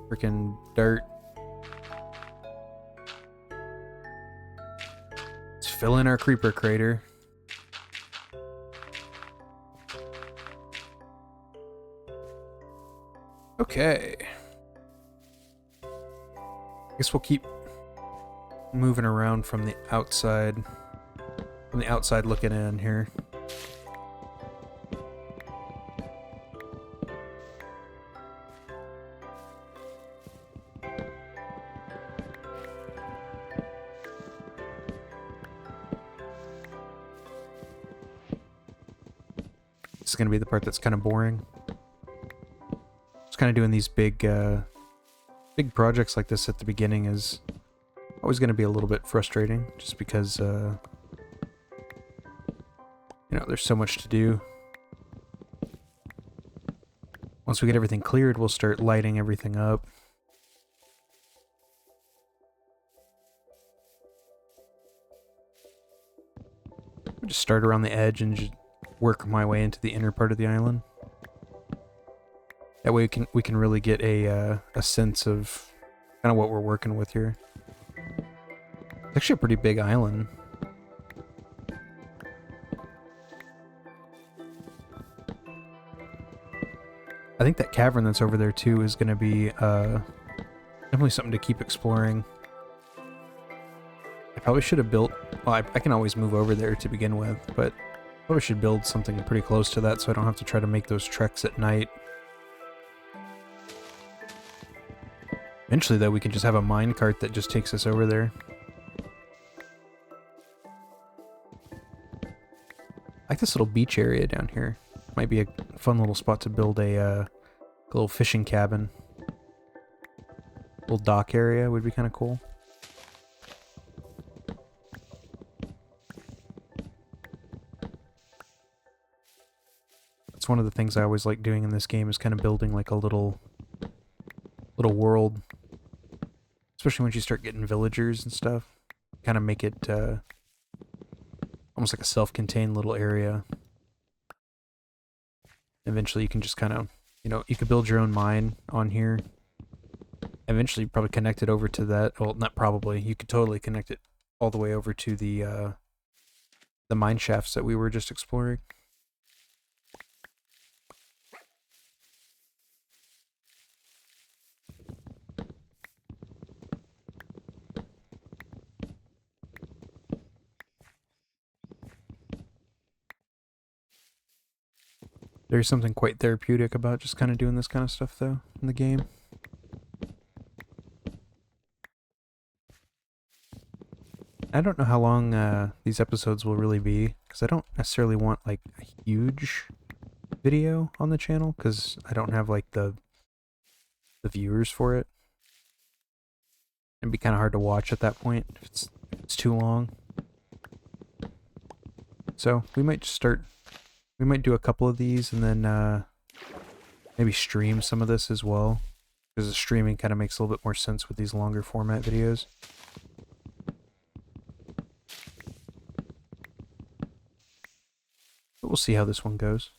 freaking dirt. Let's fill in our creeper crater. Okay. I guess we'll keep moving around from the outside. From the outside looking in here. This is going to be the part that's kind of boring. Just kind of doing these big projects like this at the beginning is always going to be a little bit frustrating, just because, you know, there's so much to do. Once we get everything cleared, we'll start lighting everything up. I'll just start around the edge and just work my way into the inner part of the island. That way we can really get a sense of kind of what we're working with here. It's actually a pretty big island. I think that cavern that's over there too is going to be definitely something to keep exploring. I probably should have built... Well, I can always move over there to begin with, but I probably should build something pretty close to that so I don't have to try to make those treks at night. Eventually, though, we can just have a minecart that just takes us over there. I like this little beach area down here. Might be a fun little spot to build a little fishing cabin. Little dock area would be kind of cool. That's one of the things I always like doing in this game, is kind of building like a little world. Especially once you start getting villagers and stuff. Kind of make it almost like a self-contained little area. Eventually you can just kind of, you know, you could build your own mine on here. Eventually probably connect it over to that. Well, not probably. You could totally connect it all the way over to the mine shafts that we were just exploring. There's something quite therapeutic about just kind of doing this kind of stuff, though, in the game. I don't know how long these episodes will really be, because I don't necessarily want, like, a huge video on the channel, because I don't have, like, the viewers for it. It'd be kind of hard to watch at that point if it's too long. So, we might just start... We might do a couple of these and then maybe stream some of this as well. because the streaming kind of makes a little bit more sense with these longer format videos. But we'll see how this one goes.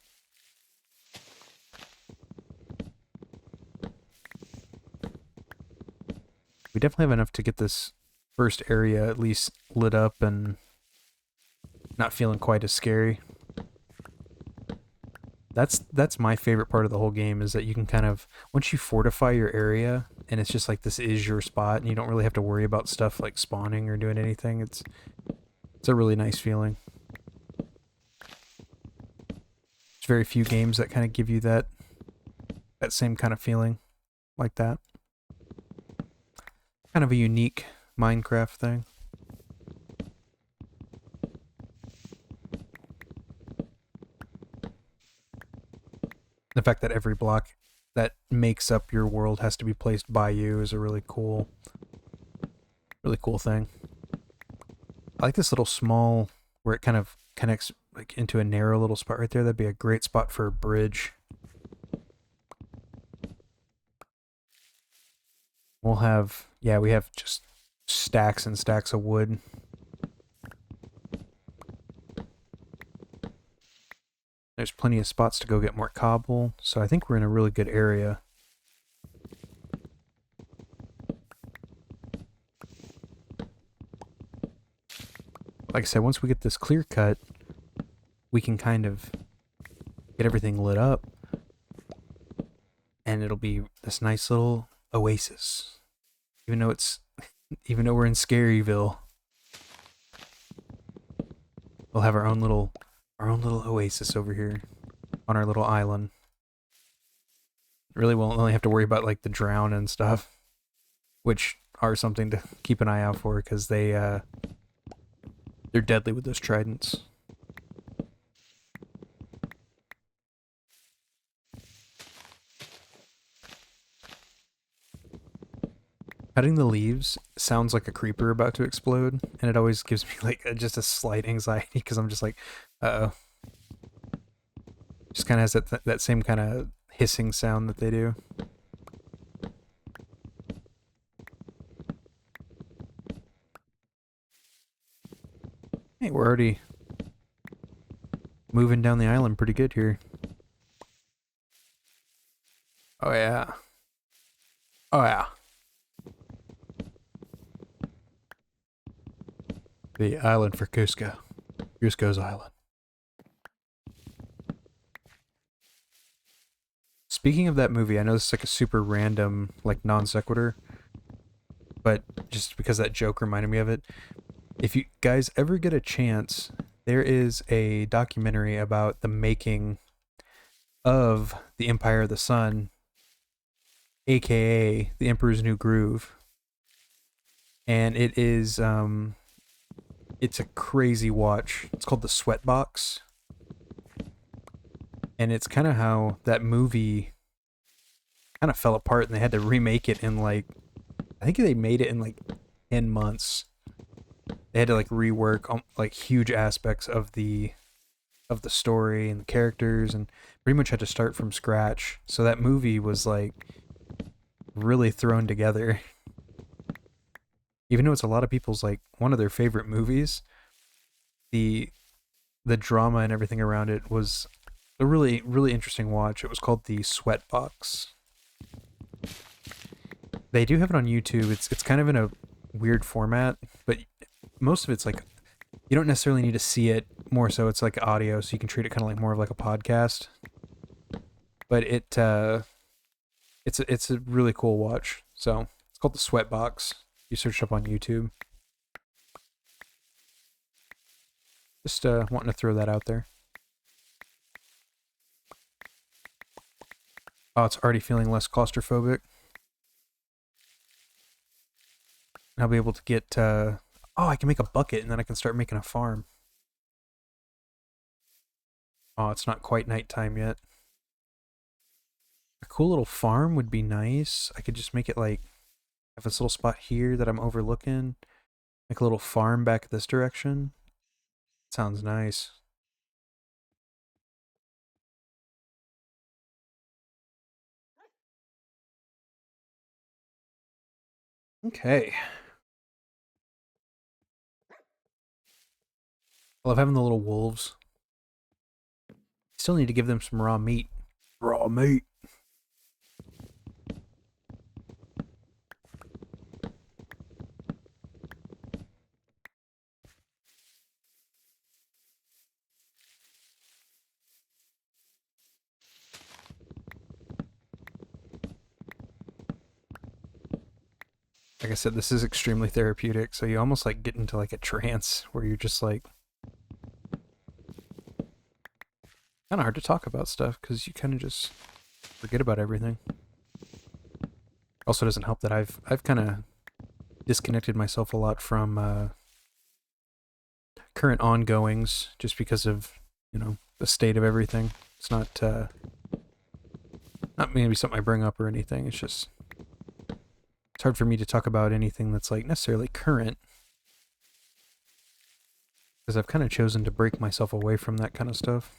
We definitely have enough to get this first area at least lit up and not feeling quite as scary. That's my favorite part of the whole game, is that you can kind of, once you fortify your area and it's just like this is your spot and you don't really have to worry about stuff like spawning or doing anything, it's a really nice feeling. There's very few games that kind of give you that same kind of feeling like that. Kind of a unique Minecraft thing. The fact that every block that makes up your world has to be placed by you is a really cool thing. I like this little small, where it kind of connects like into a narrow little spot right there. That'd be a great spot for a bridge. We'll have, yeah, we have just stacks and stacks of wood. There's plenty of spots to go get more cobble, so I think we're in a really good area. Like I said, once we get this clear cut, we can kind of get everything lit up, and it'll be this nice little oasis. Even though we're in Scaryville, we'll have our own little oasis over here on our little island. Really won't only have to worry about like the drown and stuff, which are something to keep an eye out for, because they're deadly with those tridents. Cutting the leaves sounds like a creeper about to explode, and it always gives me like just a slight anxiety, because I'm just like, uh-oh. Just kind of has that same kind of hissing sound that they do. Hey, we're already moving down the island pretty good here. Oh yeah. Oh yeah. The island for Cusco. Cusco's island. Speaking of that movie, I know this is like a super random, like non sequitur, but just because that joke reminded me of it. If you guys ever get a chance, there is a documentary about the making of The Empire of the Sun, aka The Emperor's New Groove. And it's a crazy watch. It's called The Sweatbox. And it's kind of how that movie kind of fell apart, and they had to remake it in like, I think they made it in like 10 months. They had to like rework like huge aspects of the story and the characters, and pretty much had to start from scratch. So that movie was like really thrown together. Even though it's a lot of people's like one of their favorite movies, the drama and everything around it was a really interesting watch. It was called The Sweatbox. They do have it on YouTube. It's kind of in a weird format, but most of it's like, you don't necessarily need to see it. More so, it's like audio, so you can treat it kind of like more of like a podcast. But it's a really cool watch. So it's called The Sweatbox. You search it up on YouTube. Just wanting to throw that out there. Oh, it's already feeling less claustrophobic. I'll be able to get, oh, I can make a bucket, and then I can start making a farm. Oh, it's not quite nighttime yet. A cool little farm would be nice. I could just make it like, have this little spot here that I'm overlooking. Make a little farm back this direction. Sounds nice. Okay. I love having the little wolves. Still need to give them some raw meat. Raw meat. Like I said, this is extremely therapeutic, so you almost like get into like a trance where you're just like kind of hard to talk about stuff because you kind of just forget about everything. Also, doesn't help that I've kind of disconnected myself a lot from current ongoings just because of the state of everything. It's not maybe something I bring up or anything. It's just it's hard for me to talk about anything that's like necessarily current because I've kind of chosen to break myself away from that kind of stuff.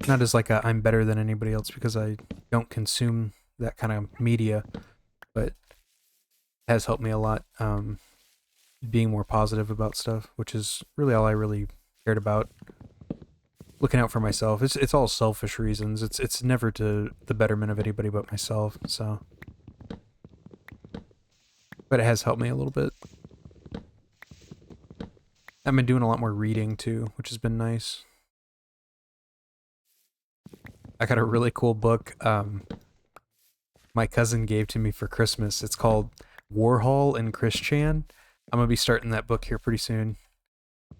Not as like I'm better than anybody else because I don't consume that kind of media, but it has helped me a lot being more positive about stuff, which is really all I really cared about. Looking out for myself. It's all selfish reasons. It's never to the betterment of anybody but myself. So, but it has helped me a little bit. I've been doing a lot more reading too, which has been nice. I got a really cool book my cousin gave to me for Christmas. It's called Warhol and Christian. I'm gonna be starting that book here pretty soon.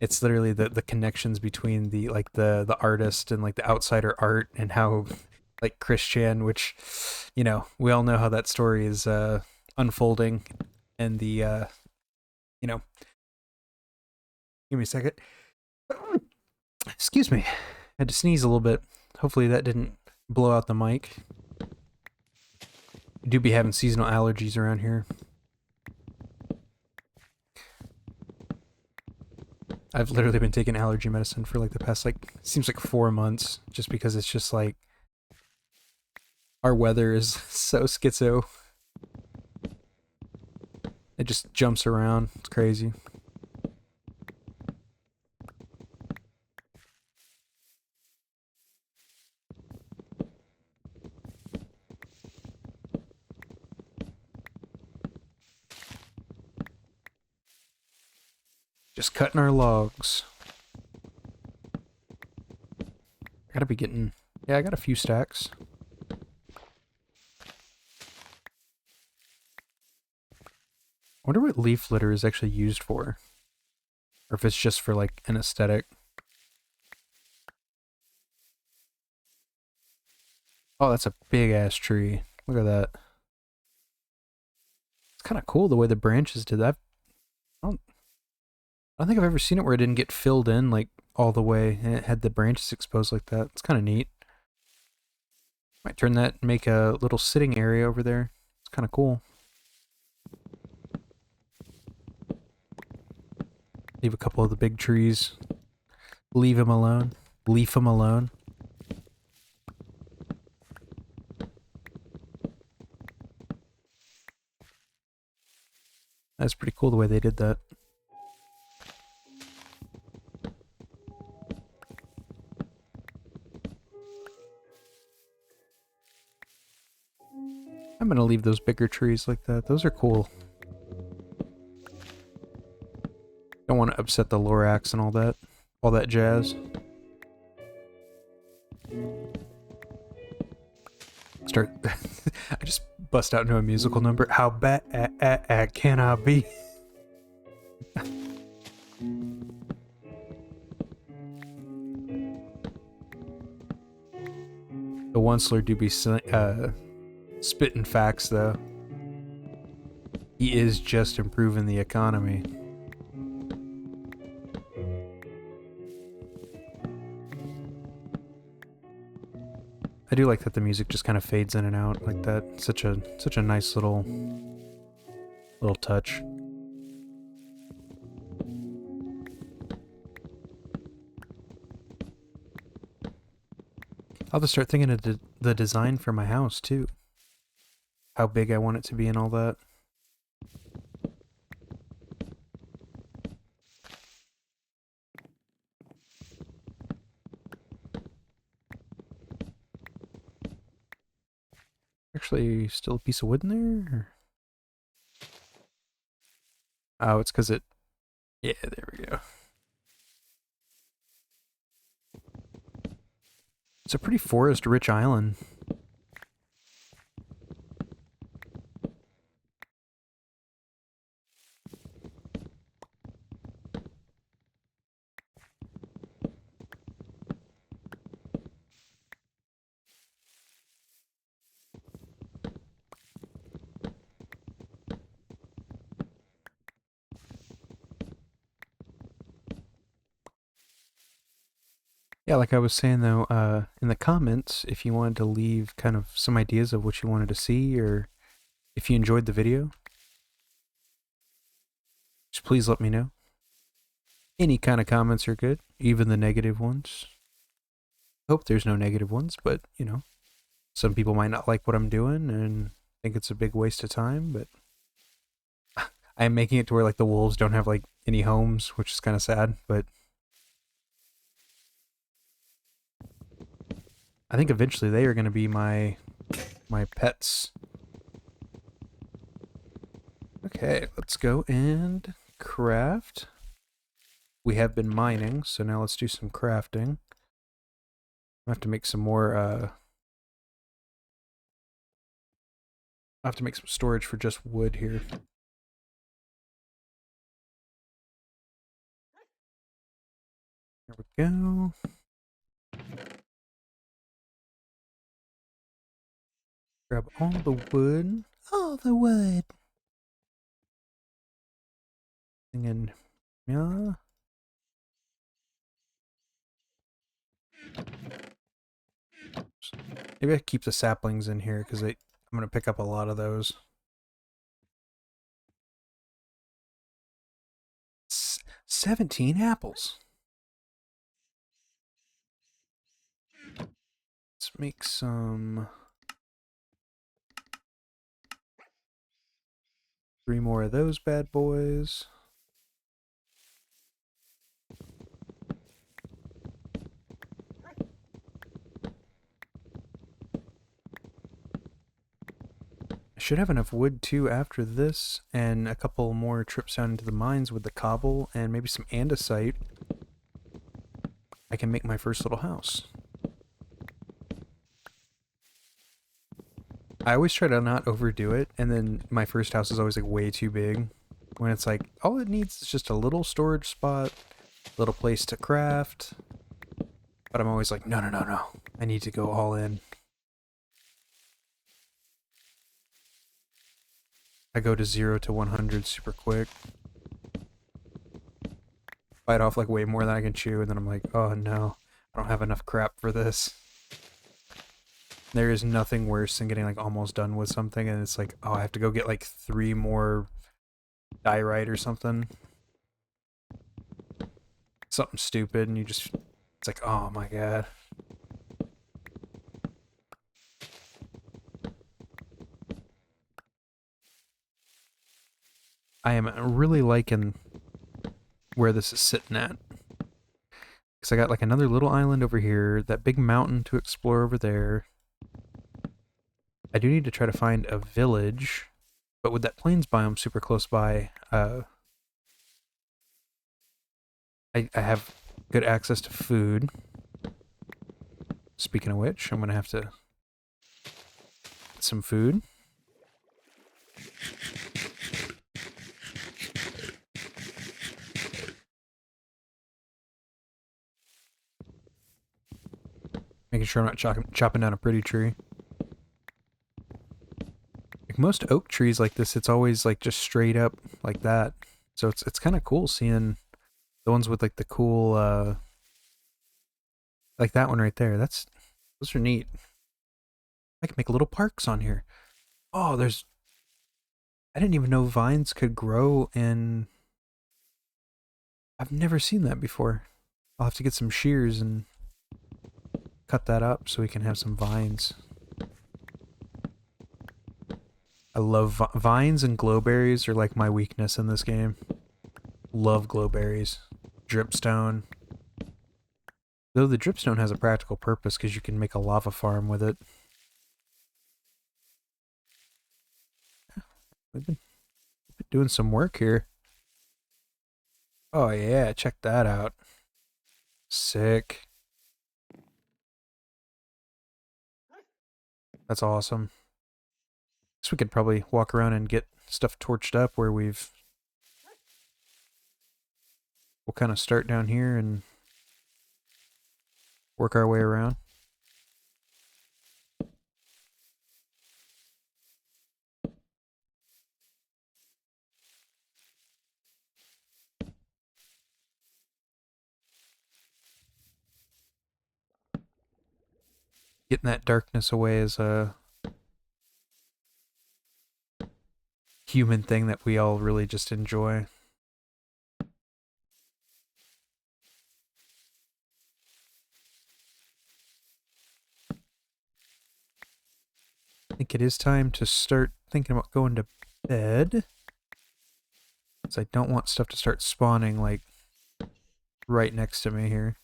It's literally the connections between the artist and like the outsider art and how like Christian, which we all know how that story is unfolding, and the you know give me a second. Excuse me. I had to sneeze a little bit. Hopefully that didn't blow out the mic. I do be having seasonal allergies around here. I've literally been taking allergy medicine for like the past seems like 4 months just because it's just like our weather is so schizo. It just jumps around. It's crazy. Just cutting our logs. I gotta be getting... Yeah, I got a few stacks. I wonder what leaf litter is actually used for. Or if it's just for like an aesthetic. Oh, that's a big ass tree. Look at that. It's kind of cool the way the branches did that. I don't think I've ever seen it where it didn't get filled in like all the way and it had the branches exposed like that. It's kind of neat. Might turn that and make a little sitting area over there. It's kind of cool. Leave a couple of the big trees. Leave them alone. Leave them alone. That's pretty cool the way they did that. I'm gonna leave those bigger trees like that. Those are cool. Don't want to upset the Lorax and all that jazz. Start. I just bust out into a musical number. How bad can I be? The Onceler do be spitting facts, though. He is just improving the economy. I do like that the music just kind of fades in and out like that. Such a nice little touch. I'll have to start thinking of the design for my house too. how big I want it to be and all that. Actually, still a piece of wood in there? Oh, it's because it... Yeah, there we go. It's a pretty forest-rich island. Yeah, like I was saying though, in the comments, if you wanted to leave kind of some ideas of what you wanted to see, or if you enjoyed the video, just please let me know. Any kind of comments are good, even the negative ones. Hope there's no negative ones, but you know, some people might not like what I'm doing and think it's a big waste of time, but I am making it to where like the wolves don't have like any homes, which is kind of sad, but I think eventually they are going to be my pets. Okay, let's go and craft. We have been mining, so now let's do some crafting. I have to make some more, I have to make some storage for just wood here. There we go. Grab all the wood. All the wood. And then, yeah. Maybe I keep the saplings in here because I'm going to pick up a lot of those. 17 apples. Let's make some... 3 more of those bad boys. I should have enough wood too after this, and a couple more trips down into the mines with the cobble and maybe some andesite. I can make my first little house. I always try to not overdo it, and then my first house is always like way too big. When it's like, all it needs is just a little storage spot, little place to craft. But I'm always like, no, no, no, no. I need to go all in. I go to 0 to 100 super quick. Bite off like way more than I can chew, and then I'm like, oh no, I don't have enough crap for this. There is nothing worse than getting like almost done with something, and it's like, oh, I have to go get like 3 more diorite or something. Something stupid, and it's like, oh my god. I am really liking where this is sitting at. Because I got like another little island over here, that big mountain to explore over there. I do need to try to find a village, but with that plains biome super close by, I have good access to food. Speaking of which, I'm going to have to get some food. Making sure I'm not chopping down a pretty tree. Like most oak trees like this, it's always like just straight up like that. So it's kind of cool seeing the ones with like the cool, like that one right there. Those are neat. I can make little parks on here. Oh, I didn't even know vines could grow in... I've never seen that before. I'll have to get some shears and cut that up so we can have some vines. I love vines and glowberries are like my weakness in this game. Love glowberries. Dripstone. Though the dripstone has a practical purpose because you can make a lava farm with it. We've been doing some work here. Oh yeah, check that out. Sick. That's awesome. So we could probably walk around and get stuff torched up where we'll kind of start down here and work our way around. Getting that darkness away is a human thing that we all really just enjoy. I think it is time to start thinking about going to bed. Because I don't want stuff to start spawning, like, right next to me here.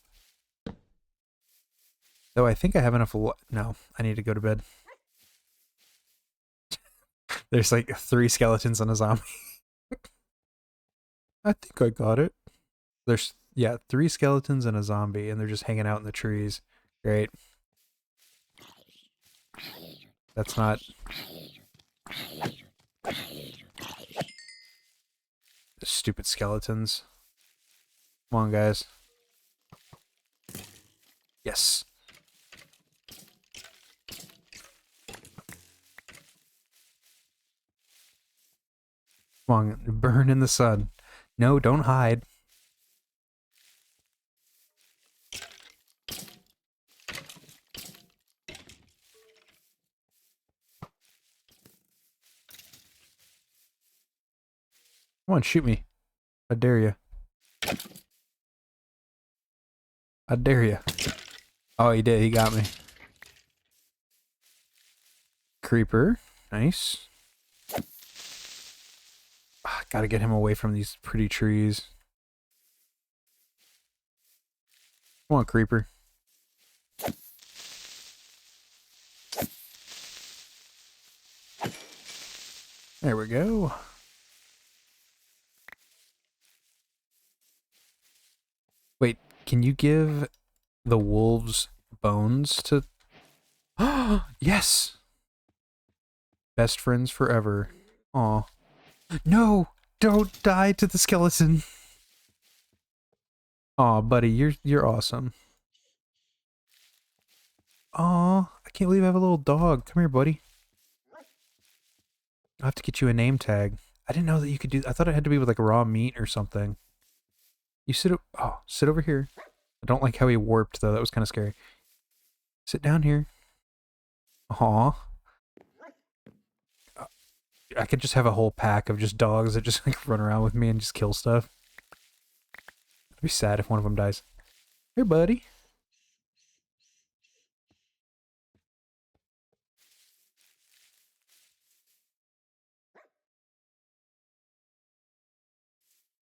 Though I think I have enough... No, I need to go to bed. There's like 3 skeletons and a zombie. I think I got it. There's, yeah, 3 skeletons and a zombie, and they're just hanging out in the trees. Great. That's not... Stupid skeletons. Come on, guys. Yes. Come on, burn in the sun. No, don't hide. Come on, shoot me. I dare you. I dare you. Oh, he did. He got me. Creeper. Nice. Gotta get him away from these pretty trees. Come on, creeper. There we go. Wait, can you give the wolves bones to... Yes! Best friends forever. Aw. No! Don't die to the skeleton! Aw, buddy, you're awesome. Aw, I can't believe I have a little dog. Come here, buddy. I'll have to get you a name tag. I didn't know that you could do... I thought it had to be with like raw meat or something. You sit... sit over here. I don't like how he warped, though. That was kind of scary. Sit down here. Aw. I could just have a whole pack of just dogs that just like run around with me and just kill stuff. I'd be sad if one of them dies. Here, buddy.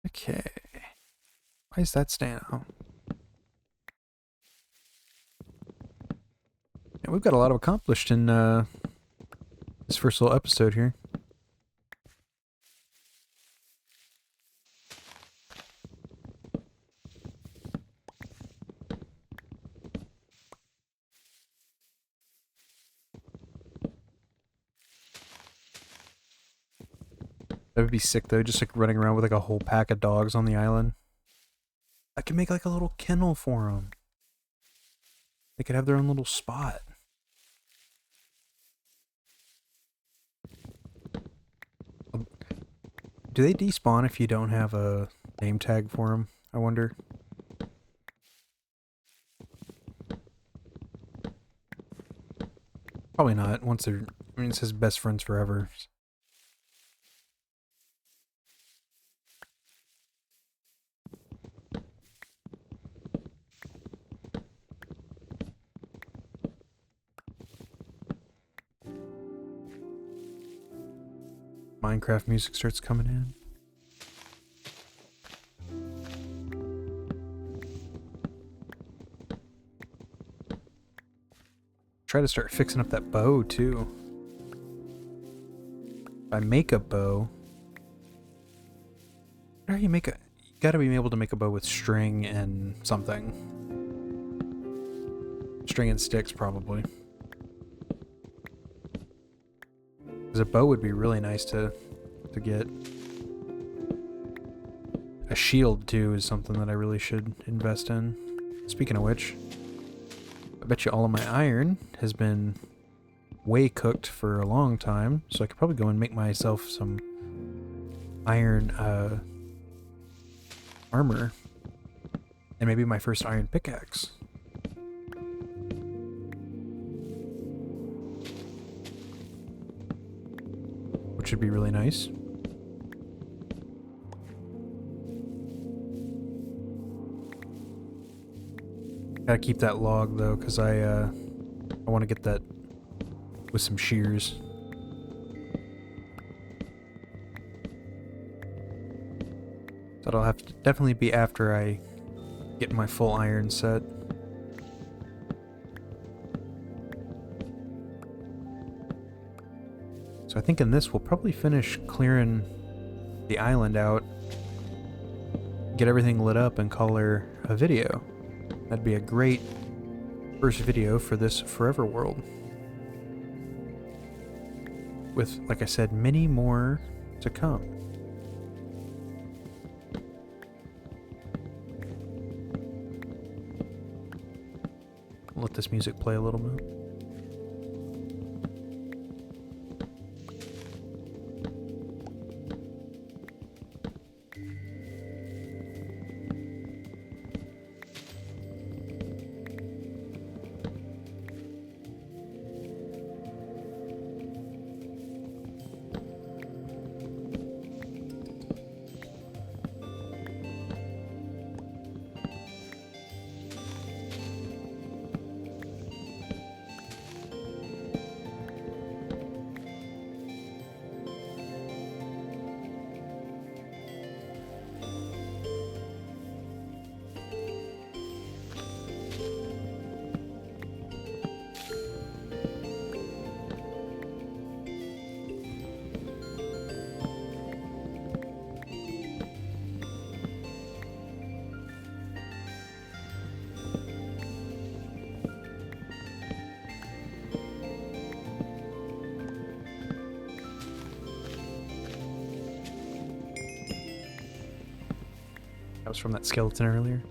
Okay. Why is that staying out? Yeah, we've got a lot of accomplished in this first little episode here. That would be sick though, just like running around with like a whole pack of dogs on the island. I could make like a little kennel for them. They could have their own little spot. Do they despawn if you don't have a name tag for them? I wonder. Probably not. Once they're... I mean, it says best friends forever. Minecraft music starts coming in. Try to start fixing up that bow too. If I make a bow, how do you make a? You gotta be able to make a bow with string and something. String and sticks, probably. Because a bow would be really nice to get. A shield too is something that I really should invest in. Speaking of which, I bet you all of my iron has been way cooked for a long time, so I could probably go and make myself some iron armor, and maybe my first iron pickaxe. Which would be really nice. Gotta keep that log though, because I want to get that with some shears. That'll have to definitely be after I get my full iron set. So I think in this we'll probably finish clearing the island out, get everything lit up, and call her a video. That'd be a great first video for this forever world. With, like I said, many more to come. Let this music play a little bit. That was from that skeleton earlier.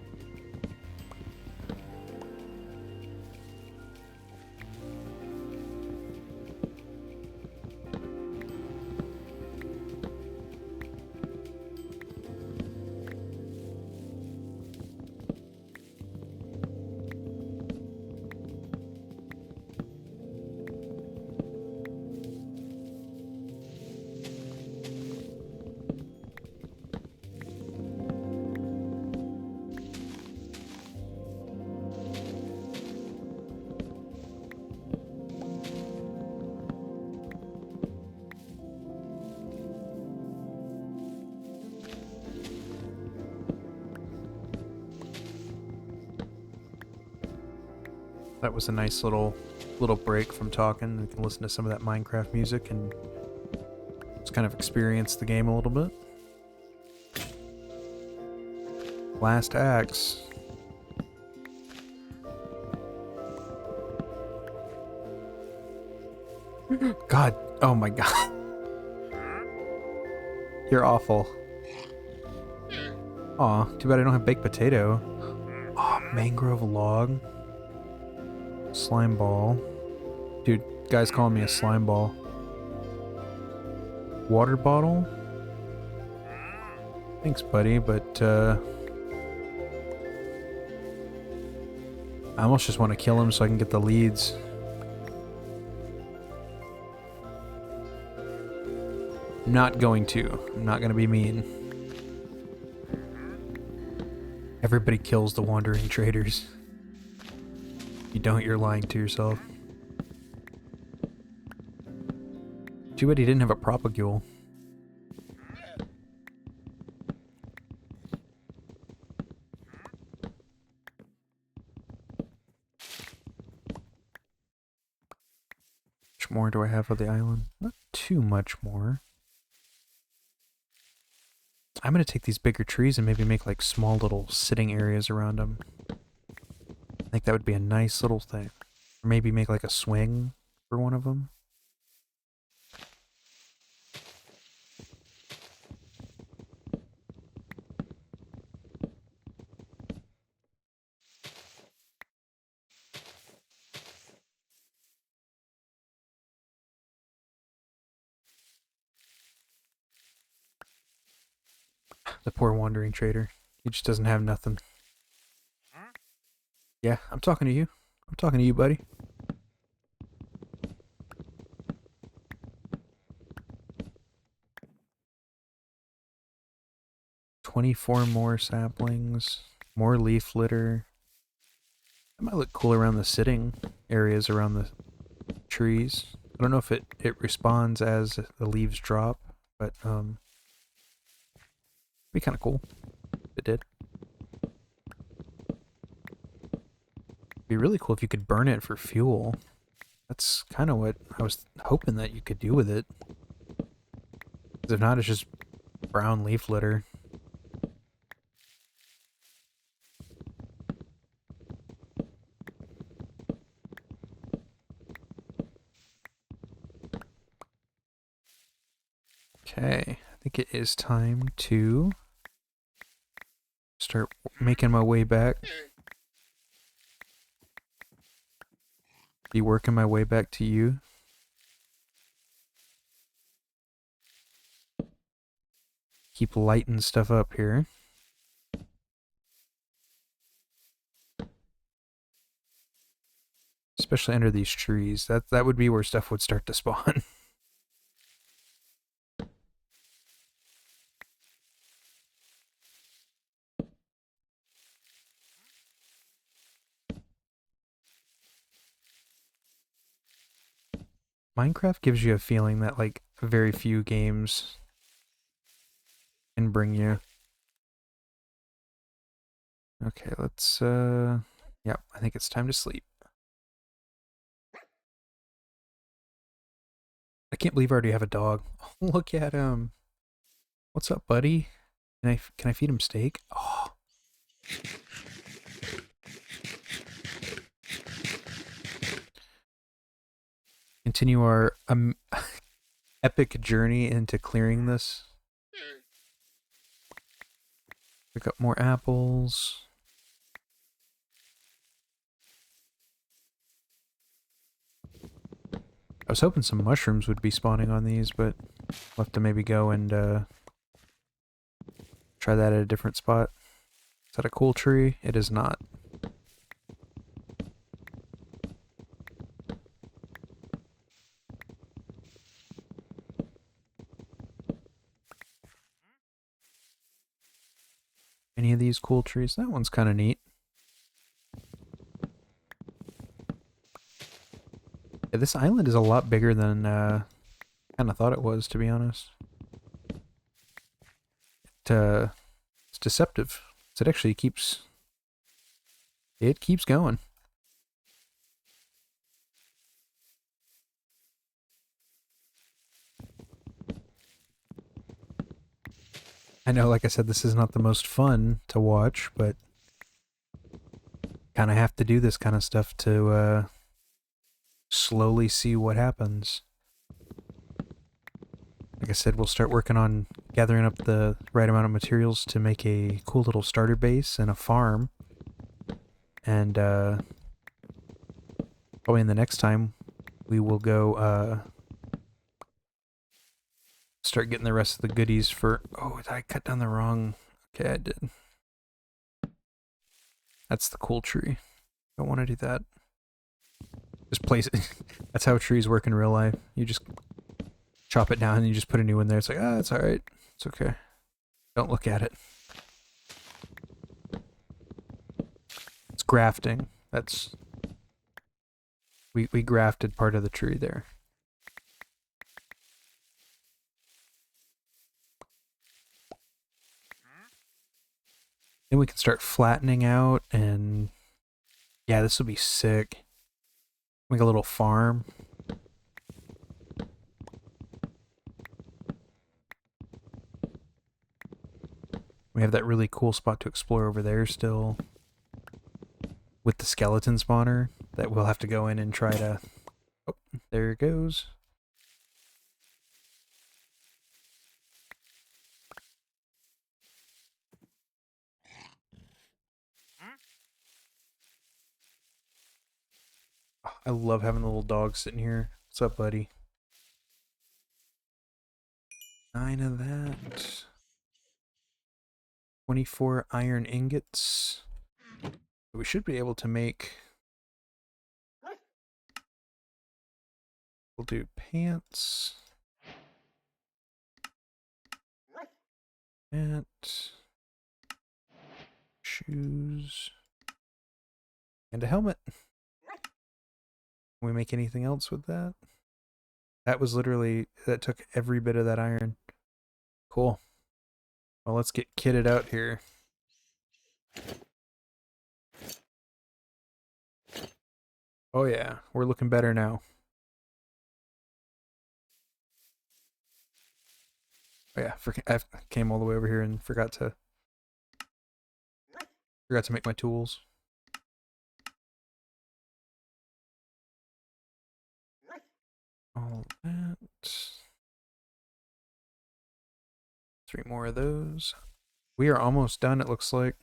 That was a nice little break from talking. We can listen to some of that Minecraft music and just kind of experience the game a little bit. Last axe. God, oh my god. You're awful. Aw, too bad I don't have baked potato. Aw, mangrove log. Slime ball. Dude, guy's calling me a slime ball. Water bottle? Thanks, buddy, but I almost just want to kill him so I can get the leads. I'm not going to. I'm not going to be mean. Everybody kills the wandering traders. If you don't, you're lying to yourself. Too bad he didn't have a propagule. more do I have of the island? Not too much more. I'm gonna take these bigger trees and maybe make like small little sitting areas around them. I think that would be a nice little thing. Or maybe make like a swing for one of them. The poor wandering trader. He just doesn't have nothing. Yeah, I'm talking to you. I'm talking to you, buddy. 24 more saplings. More leaf litter. That might look cool around the sitting areas around the trees. I don't know if it responds as the leaves drop, but be kind of cool if it did. Be really cool if you could burn it for fuel. That's kind of what I was hoping that you could do with it. 'Cause if not, it's just brown leaf litter. Okay, I think it is time to start making my way back. Be working my way back to you. Keep lighting stuff up here. Especially under these trees. That would be where stuff would start to spawn. Minecraft gives you a feeling that like very few games can bring you. Okay, let's yep, I think it's time to sleep. I can't believe I already have a dog. Look at him. What's up, buddy? Can I feed him steak? Oh. Continue our epic journey into clearing this. Pick up more apples. I was hoping some mushrooms would be spawning on these, but we'll have to maybe go and try that at a different spot. Is that a cool tree? It is not. Any of these cool trees? That one's kind of neat. Yeah, this island is a lot bigger than kind of thought it was, to be honest. It's deceptive. It actually keeps going. I know, like I said, this is not the most fun to watch, but kind of have to do this kind of stuff to slowly see what happens. Like I said, we'll start working on gathering up the right amount of materials to make a cool little starter base and a farm. And probably in the next time, we will go start getting the rest of the goodies for... Oh, did I cut down the wrong... Okay, I did. That's the cool tree. Don't want to do that. Just place it. That's how trees work in real life. You just chop it down and you just put a new one there. It's like, ah, it's alright. It's okay. Don't look at it. It's grafting. That's... We grafted part of the tree there. Then we can start flattening out and... Yeah, this will be sick. Make a little farm. We have that really cool spot to explore over there still with the skeleton spawner that we'll have to go in and try to... Oh, there it goes. Oh, I love having the little dog sitting here. What's up, buddy? 9 of that. 24 iron ingots. We should be able to make... We'll do pants. Hat. Shoes. And a helmet. Can we make anything else with that? That was literally... That took every bit of that iron. Cool. Well, let's get kitted out here. Oh yeah, we're looking better now. Oh yeah, I came all the way over here and forgot to make my tools. All that. 3 more of those. We are almost done, it looks like.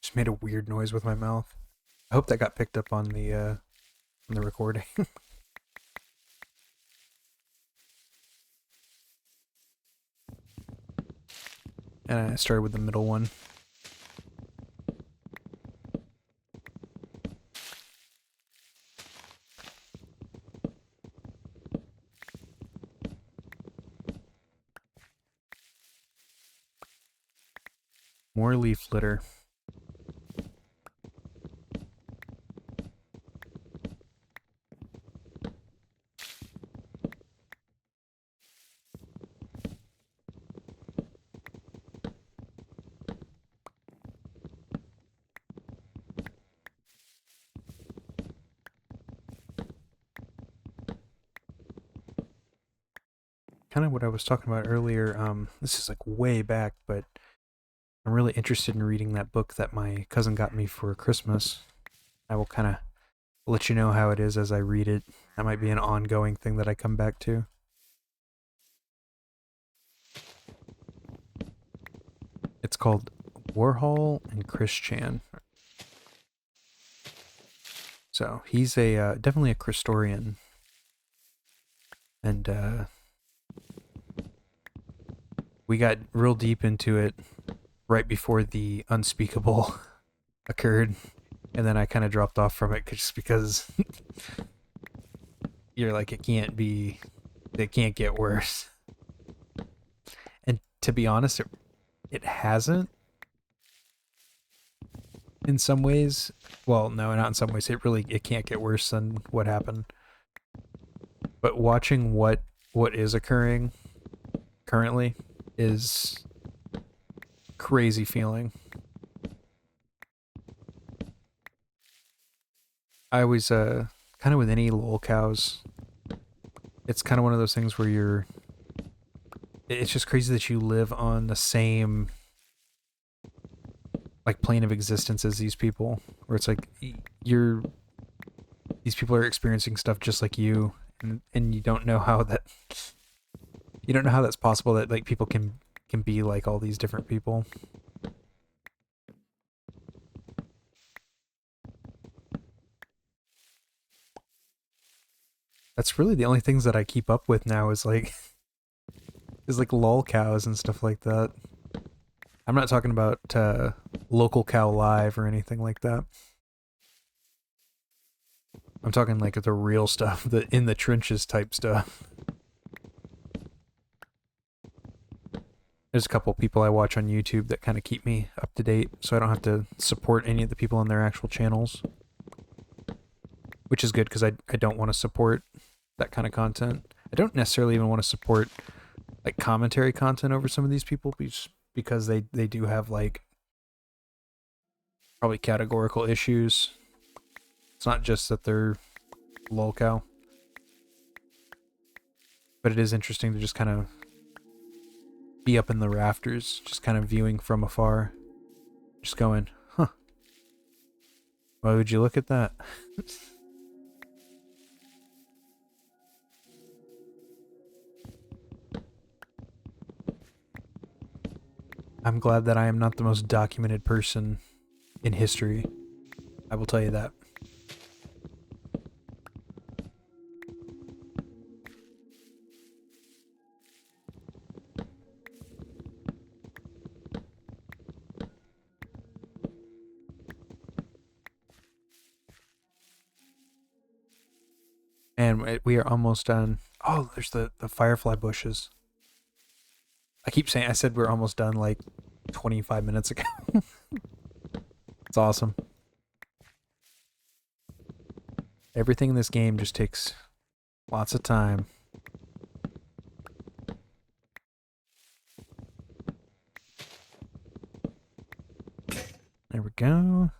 Just made a weird noise with my mouth. I hope that got picked up on the recording. And I started with the middle one. More leaf litter. Kind of what I was talking about earlier. This is like way back, but I'm really interested in reading that book that my cousin got me for Christmas. I will kind of let you know how it is as I read it. That might be an ongoing thing that I come back to. It's called Warhol and Chris Chan. So he's a definitely a Christorian, and we got real deep into it right before the unspeakable occurred, and then I kind of dropped off from it just because you're like, it can't get worse. And to be honest, it hasn't. In some ways, well, no, not in some ways. It can't get worse than what happened. But watching what is occurring currently is crazy feeling. I always kind of with any lol cows, it's kind of one of those things where it's just crazy that you live on the same like plane of existence as these people, where it's like these people are experiencing stuff just like you, and you don't know how that's possible that like people can be like all these different people. That's really the only things that I keep up with now is like lol cows and stuff like that. I'm not talking about local cow live or anything like that. I'm talking like the real stuff, the in the trenches type stuff. There's a couple people I watch on YouTube that kind of keep me up to date, so I don't have to support any of the people on their actual channels. Which is good, because I don't want to support that kind of content. I don't necessarily even want to support like commentary content over some of these people, because they do have like probably categorical issues. It's not just that they're lol cow. But it is interesting to just kind of be up in the rafters, just kind of viewing from afar, just going, huh, why would you look at that? I'm glad that I am not the most documented person in history. I will tell you that. And we are almost done. Oh, there's the firefly bushes. I keep saying, I said we're almost done like 25 minutes ago. It's awesome. Everything in this game just takes lots of time. There we go.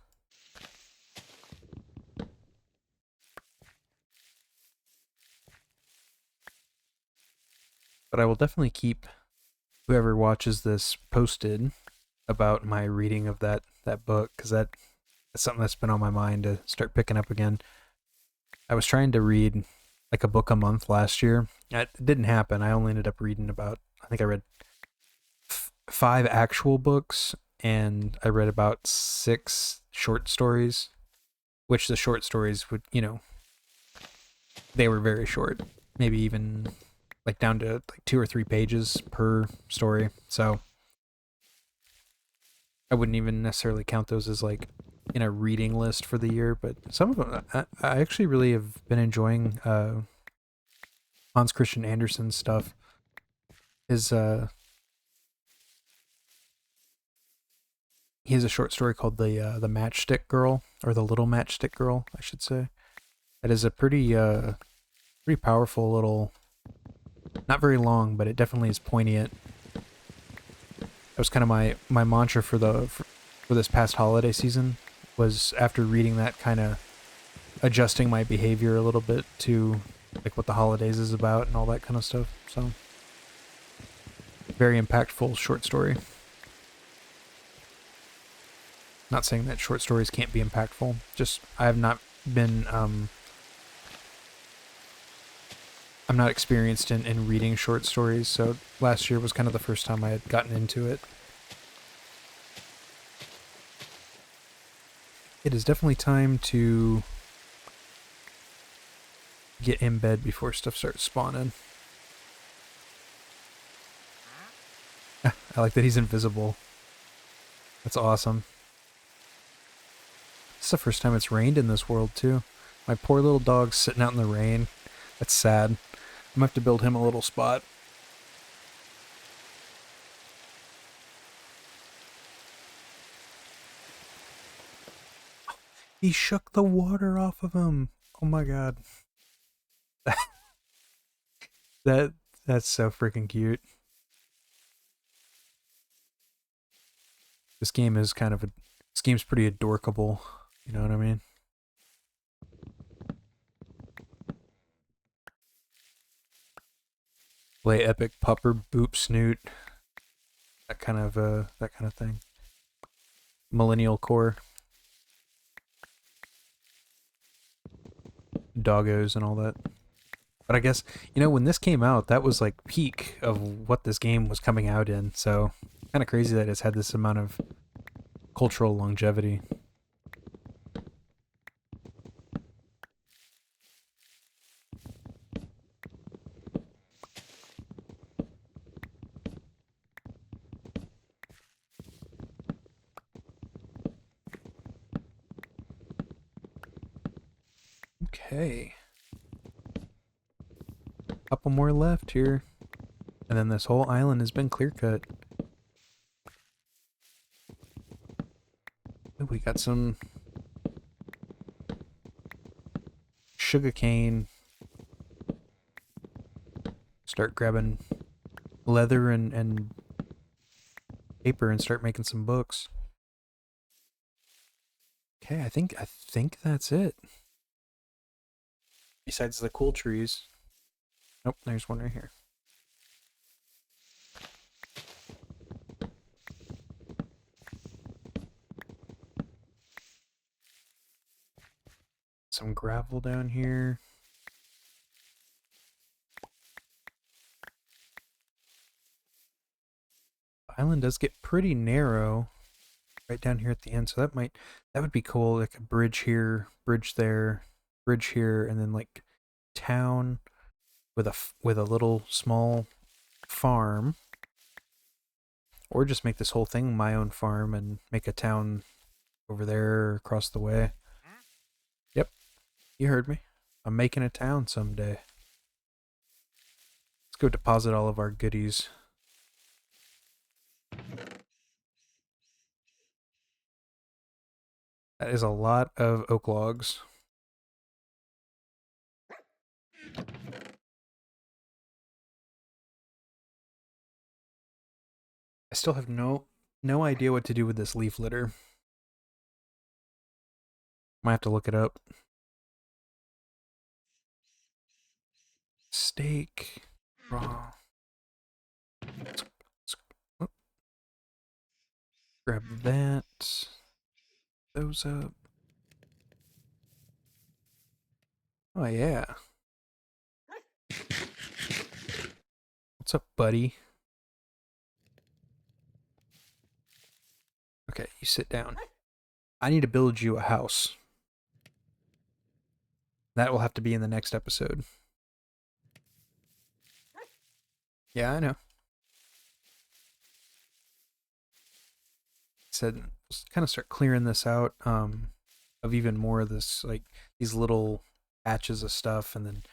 But I will definitely keep whoever watches this posted about my reading of that book, because that's something that's been on my mind to start picking up again. I was trying to read like a book a month last year. It didn't happen. I only ended up reading about, I think I read 5 actual books, and I read about 6 short stories, which the short stories would, they were very short, maybe even like down to like 2 or 3 pages per story. So I wouldn't even necessarily count those as like in a reading list for the year, but some of them I actually really have been enjoying Hans Christian Andersen's stuff. His he has a short story called the Matchstick Girl, or the Little Matchstick Girl, I should say. It is a pretty powerful little, not very long, but it definitely is poignant. That was kind of my mantra for this past holiday season, was after reading that, kind of adjusting my behavior a little bit to like what the holidays is about and all that kind of stuff. So very impactful short story. Not saying that short stories can't be impactful. Just I have not been I'm not experienced in reading short stories, so last year was kind of the first time I had gotten into it. It is definitely time to get in bed before stuff starts spawning. I like that he's invisible. That's awesome. It's the first time it's rained in this world, too. My poor little dog's sitting out in the rain. That's sad. I'm gonna have to build him a little spot. He shook the water off of him. Oh my god. that that's so freaking cute. This game is kind of a this game's pretty adorkable. You know what I mean? Play epic pupper boop snoot. That kind of thing. Millennial core, doggos and all that. But I guess, when this came out, that was like peak of what this game was coming out in. So kind of crazy that it's had this amount of cultural longevity. Okay. Couple more left here. And then this whole island has been clear cut. Ooh, we got some sugarcane. Start grabbing leather and paper and start making some books. Okay, I think that's it. Besides the cool trees. Nope, there's one right here. Some gravel down here. The island does get pretty narrow right down here at the end, so that would be cool. Like a bridge here, bridge there, bridge here, and then like town with a little small farm, or just make this whole thing my own farm and make a town over there across the way. Yep, you heard me. I'm making a town someday. Let's go deposit all of our goodies. That is a lot of oak logs. I still have no idea what to do with this leaf litter. Might have to look it up. Steak. Raw. Let's grab that. Those up. Oh yeah. What's up, buddy? Okay, you sit down. I need to build you a house. That will have to be in the next episode. Yeah, I know. Said let's kind of start clearing this out of even more of this, like these little patches of stuff, and then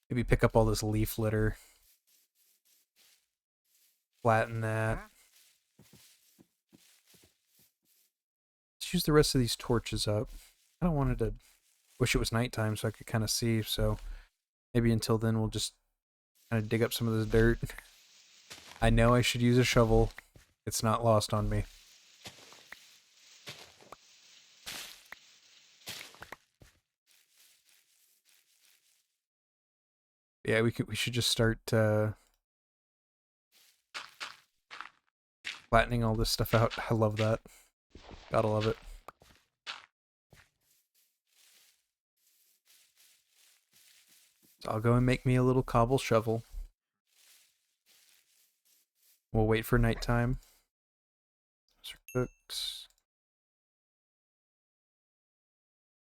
maybe pick up all this leaf litter, flatten that. Let's use the rest of these torches up. I don't wanted to wish it was nighttime so I could kind of see, so maybe until then we'll just kind of dig up some of this dirt. I know I should use a shovel. It's not lost on me. Yeah, we should just start flattening all this stuff out. I love that. Gotta love it. So I'll go and make me a little cobble shovel. We'll wait for nighttime. Those are cooked.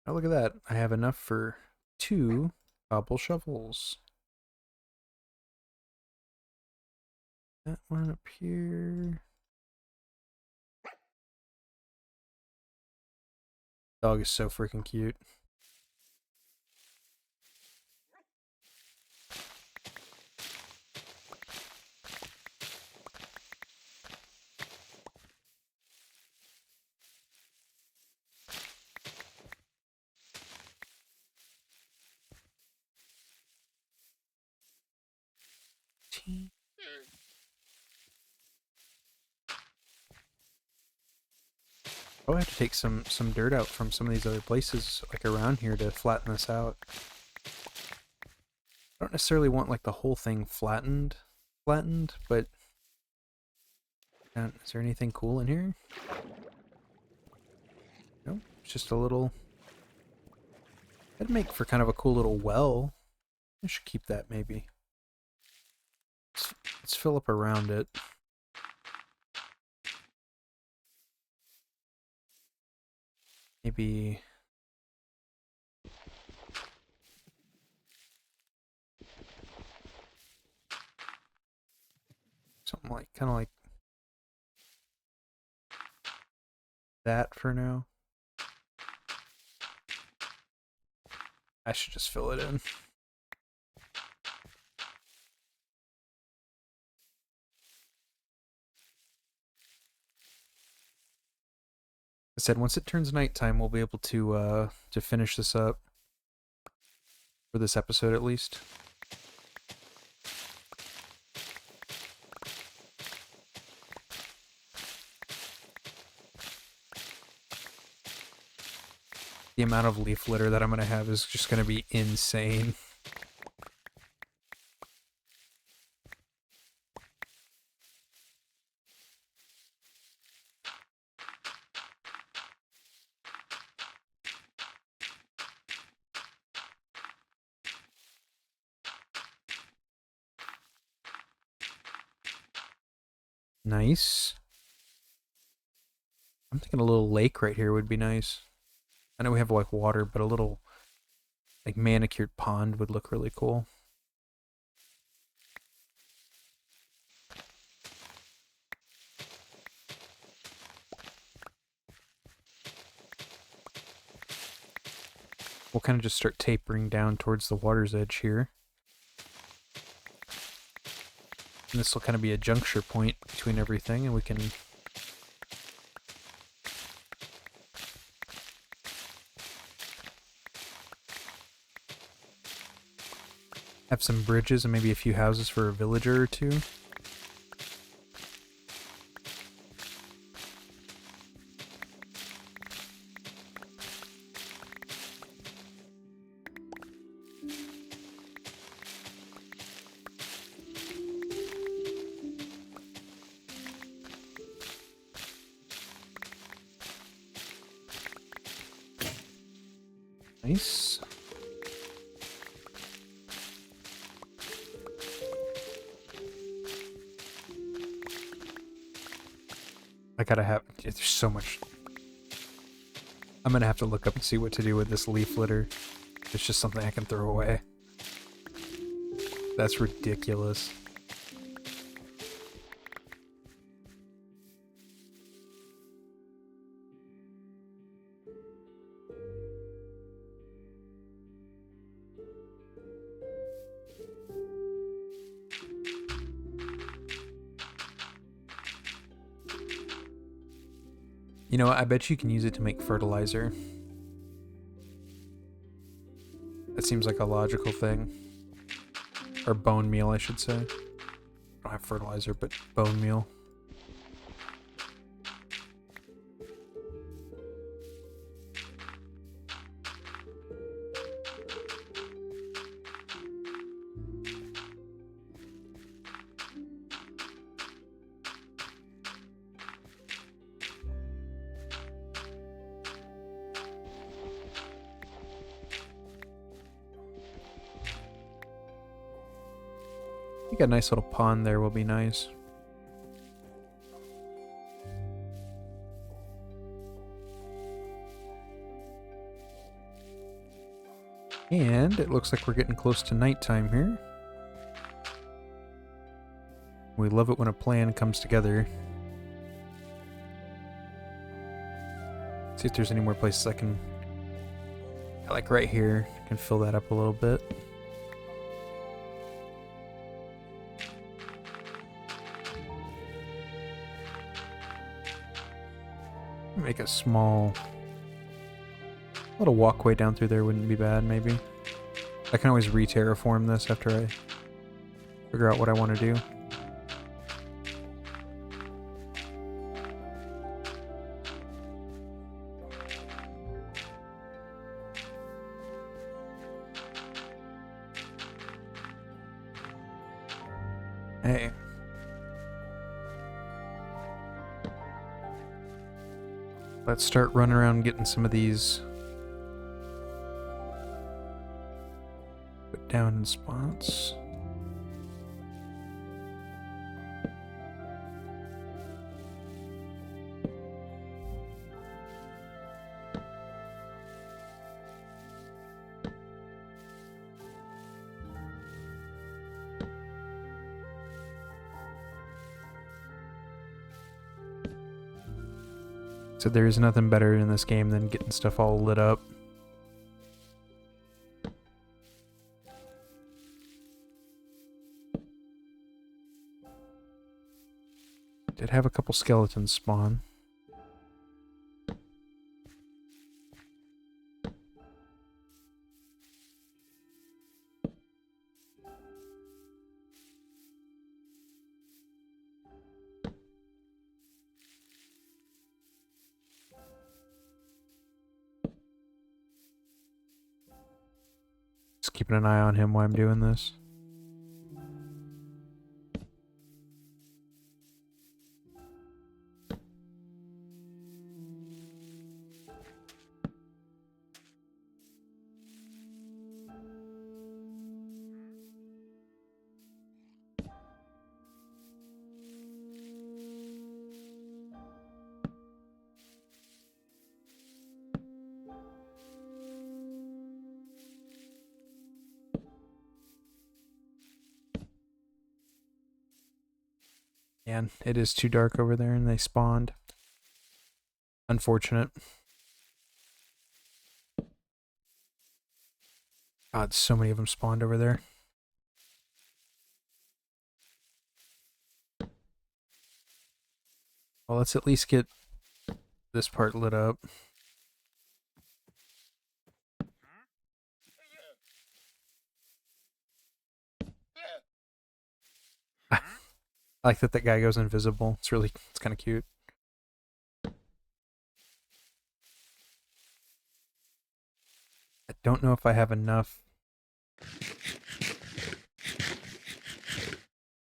Oh, look at that. I have enough for 2 cobble shovels. That one up here. Dog is so freaking cute. Oh, I have to take some dirt out from some of these other places, like around here, to flatten this out. I don't necessarily want like the whole thing flattened, but is there anything cool in here? No, it's just a little. That'd make for kind of a cool little well. I should keep that maybe. Let's fill up around it. Maybe something like kind of like that for now. I should just fill it in. I said once it turns nighttime, we'll be able to finish this up for this episode at least. The amount of leaf litter that I'm gonna have is just gonna be insane. Nice. I'm thinking a little lake right here would be nice. I know we have like water, but a little like manicured pond would look really cool. We'll kind of just start tapering down towards the water's edge here. And this will kind of be a juncture point between everything, and we can have some bridges and maybe a few houses for a villager or two. Nice. I gotta have... There's so much... I'm gonna have to look up and see what to do with this leaf litter. It's just something I can throw away. That's ridiculous. You know, I bet you can use it to make fertilizer. That seems like a logical thing. Or bone meal, I should say. I don't have fertilizer, but bone meal. I think a nice little pond there will be nice. And it looks like we're getting close to nighttime here. We love it when a plan comes together. See if there's any more places I can... Like right here, I can fill that up a little bit. Make a small little walkway down through there wouldn't be bad, maybe. I can always re-terraform this after I figure out what I want to do. Hey. Let's start running around getting some of these put down in spots. So there's nothing better in this game than getting stuff all lit up. Did have a couple skeletons spawn. Just keeping an eye on him while I'm doing this. Man, it is too dark over there and they spawned. Unfortunate. God, so many of them spawned over there. Well, let's at least get this part lit up. I like that guy goes invisible. It's kind of cute. I don't know if I have enough. I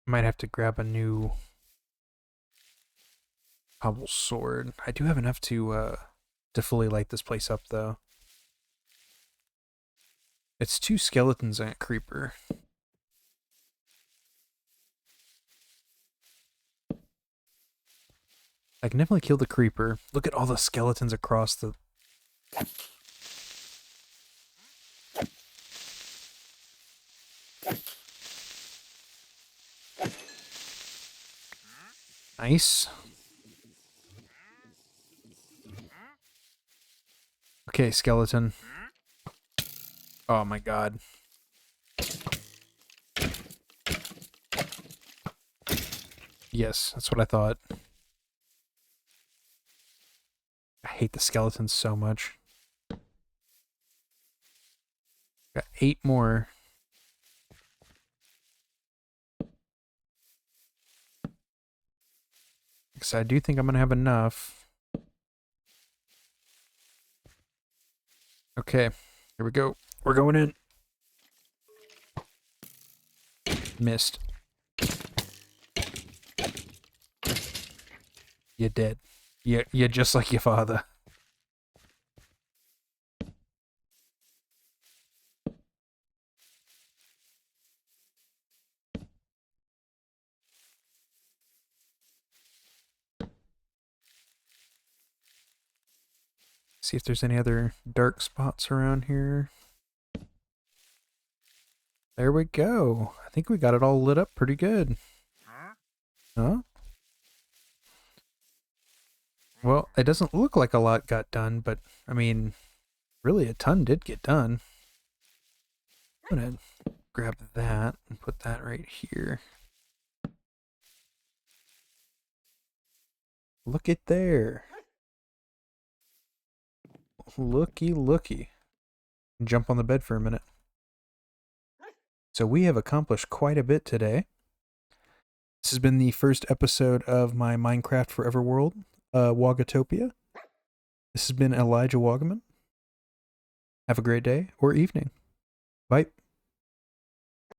might have to grab a new cobble sword. I do have enough to fully light this place up, though. It's 2 skeletons and a creeper. I can definitely kill the creeper. Look at all the skeletons across the... Nice. Okay, skeleton. Oh my god. Yes, that's what I thought. I hate the skeletons so much. Got 8 more. So I do think I'm gonna have enough. Okay, here we go. We're going in. Missed. You're dead. You're just like your father. See if there's any other dark spots around here. There we go. I think we got it all lit up pretty good. Huh? Well, it doesn't look like a lot got done, but I mean, really a ton did get done. I'm gonna grab that and put that right here. Look at there. Looky. Jump on the bed for a minute. So we have accomplished quite a bit today. This has been the first episode of my Minecraft Forever world, Wogotopia. This has been Elijah Wagaman. Have a great day or evening. Bye.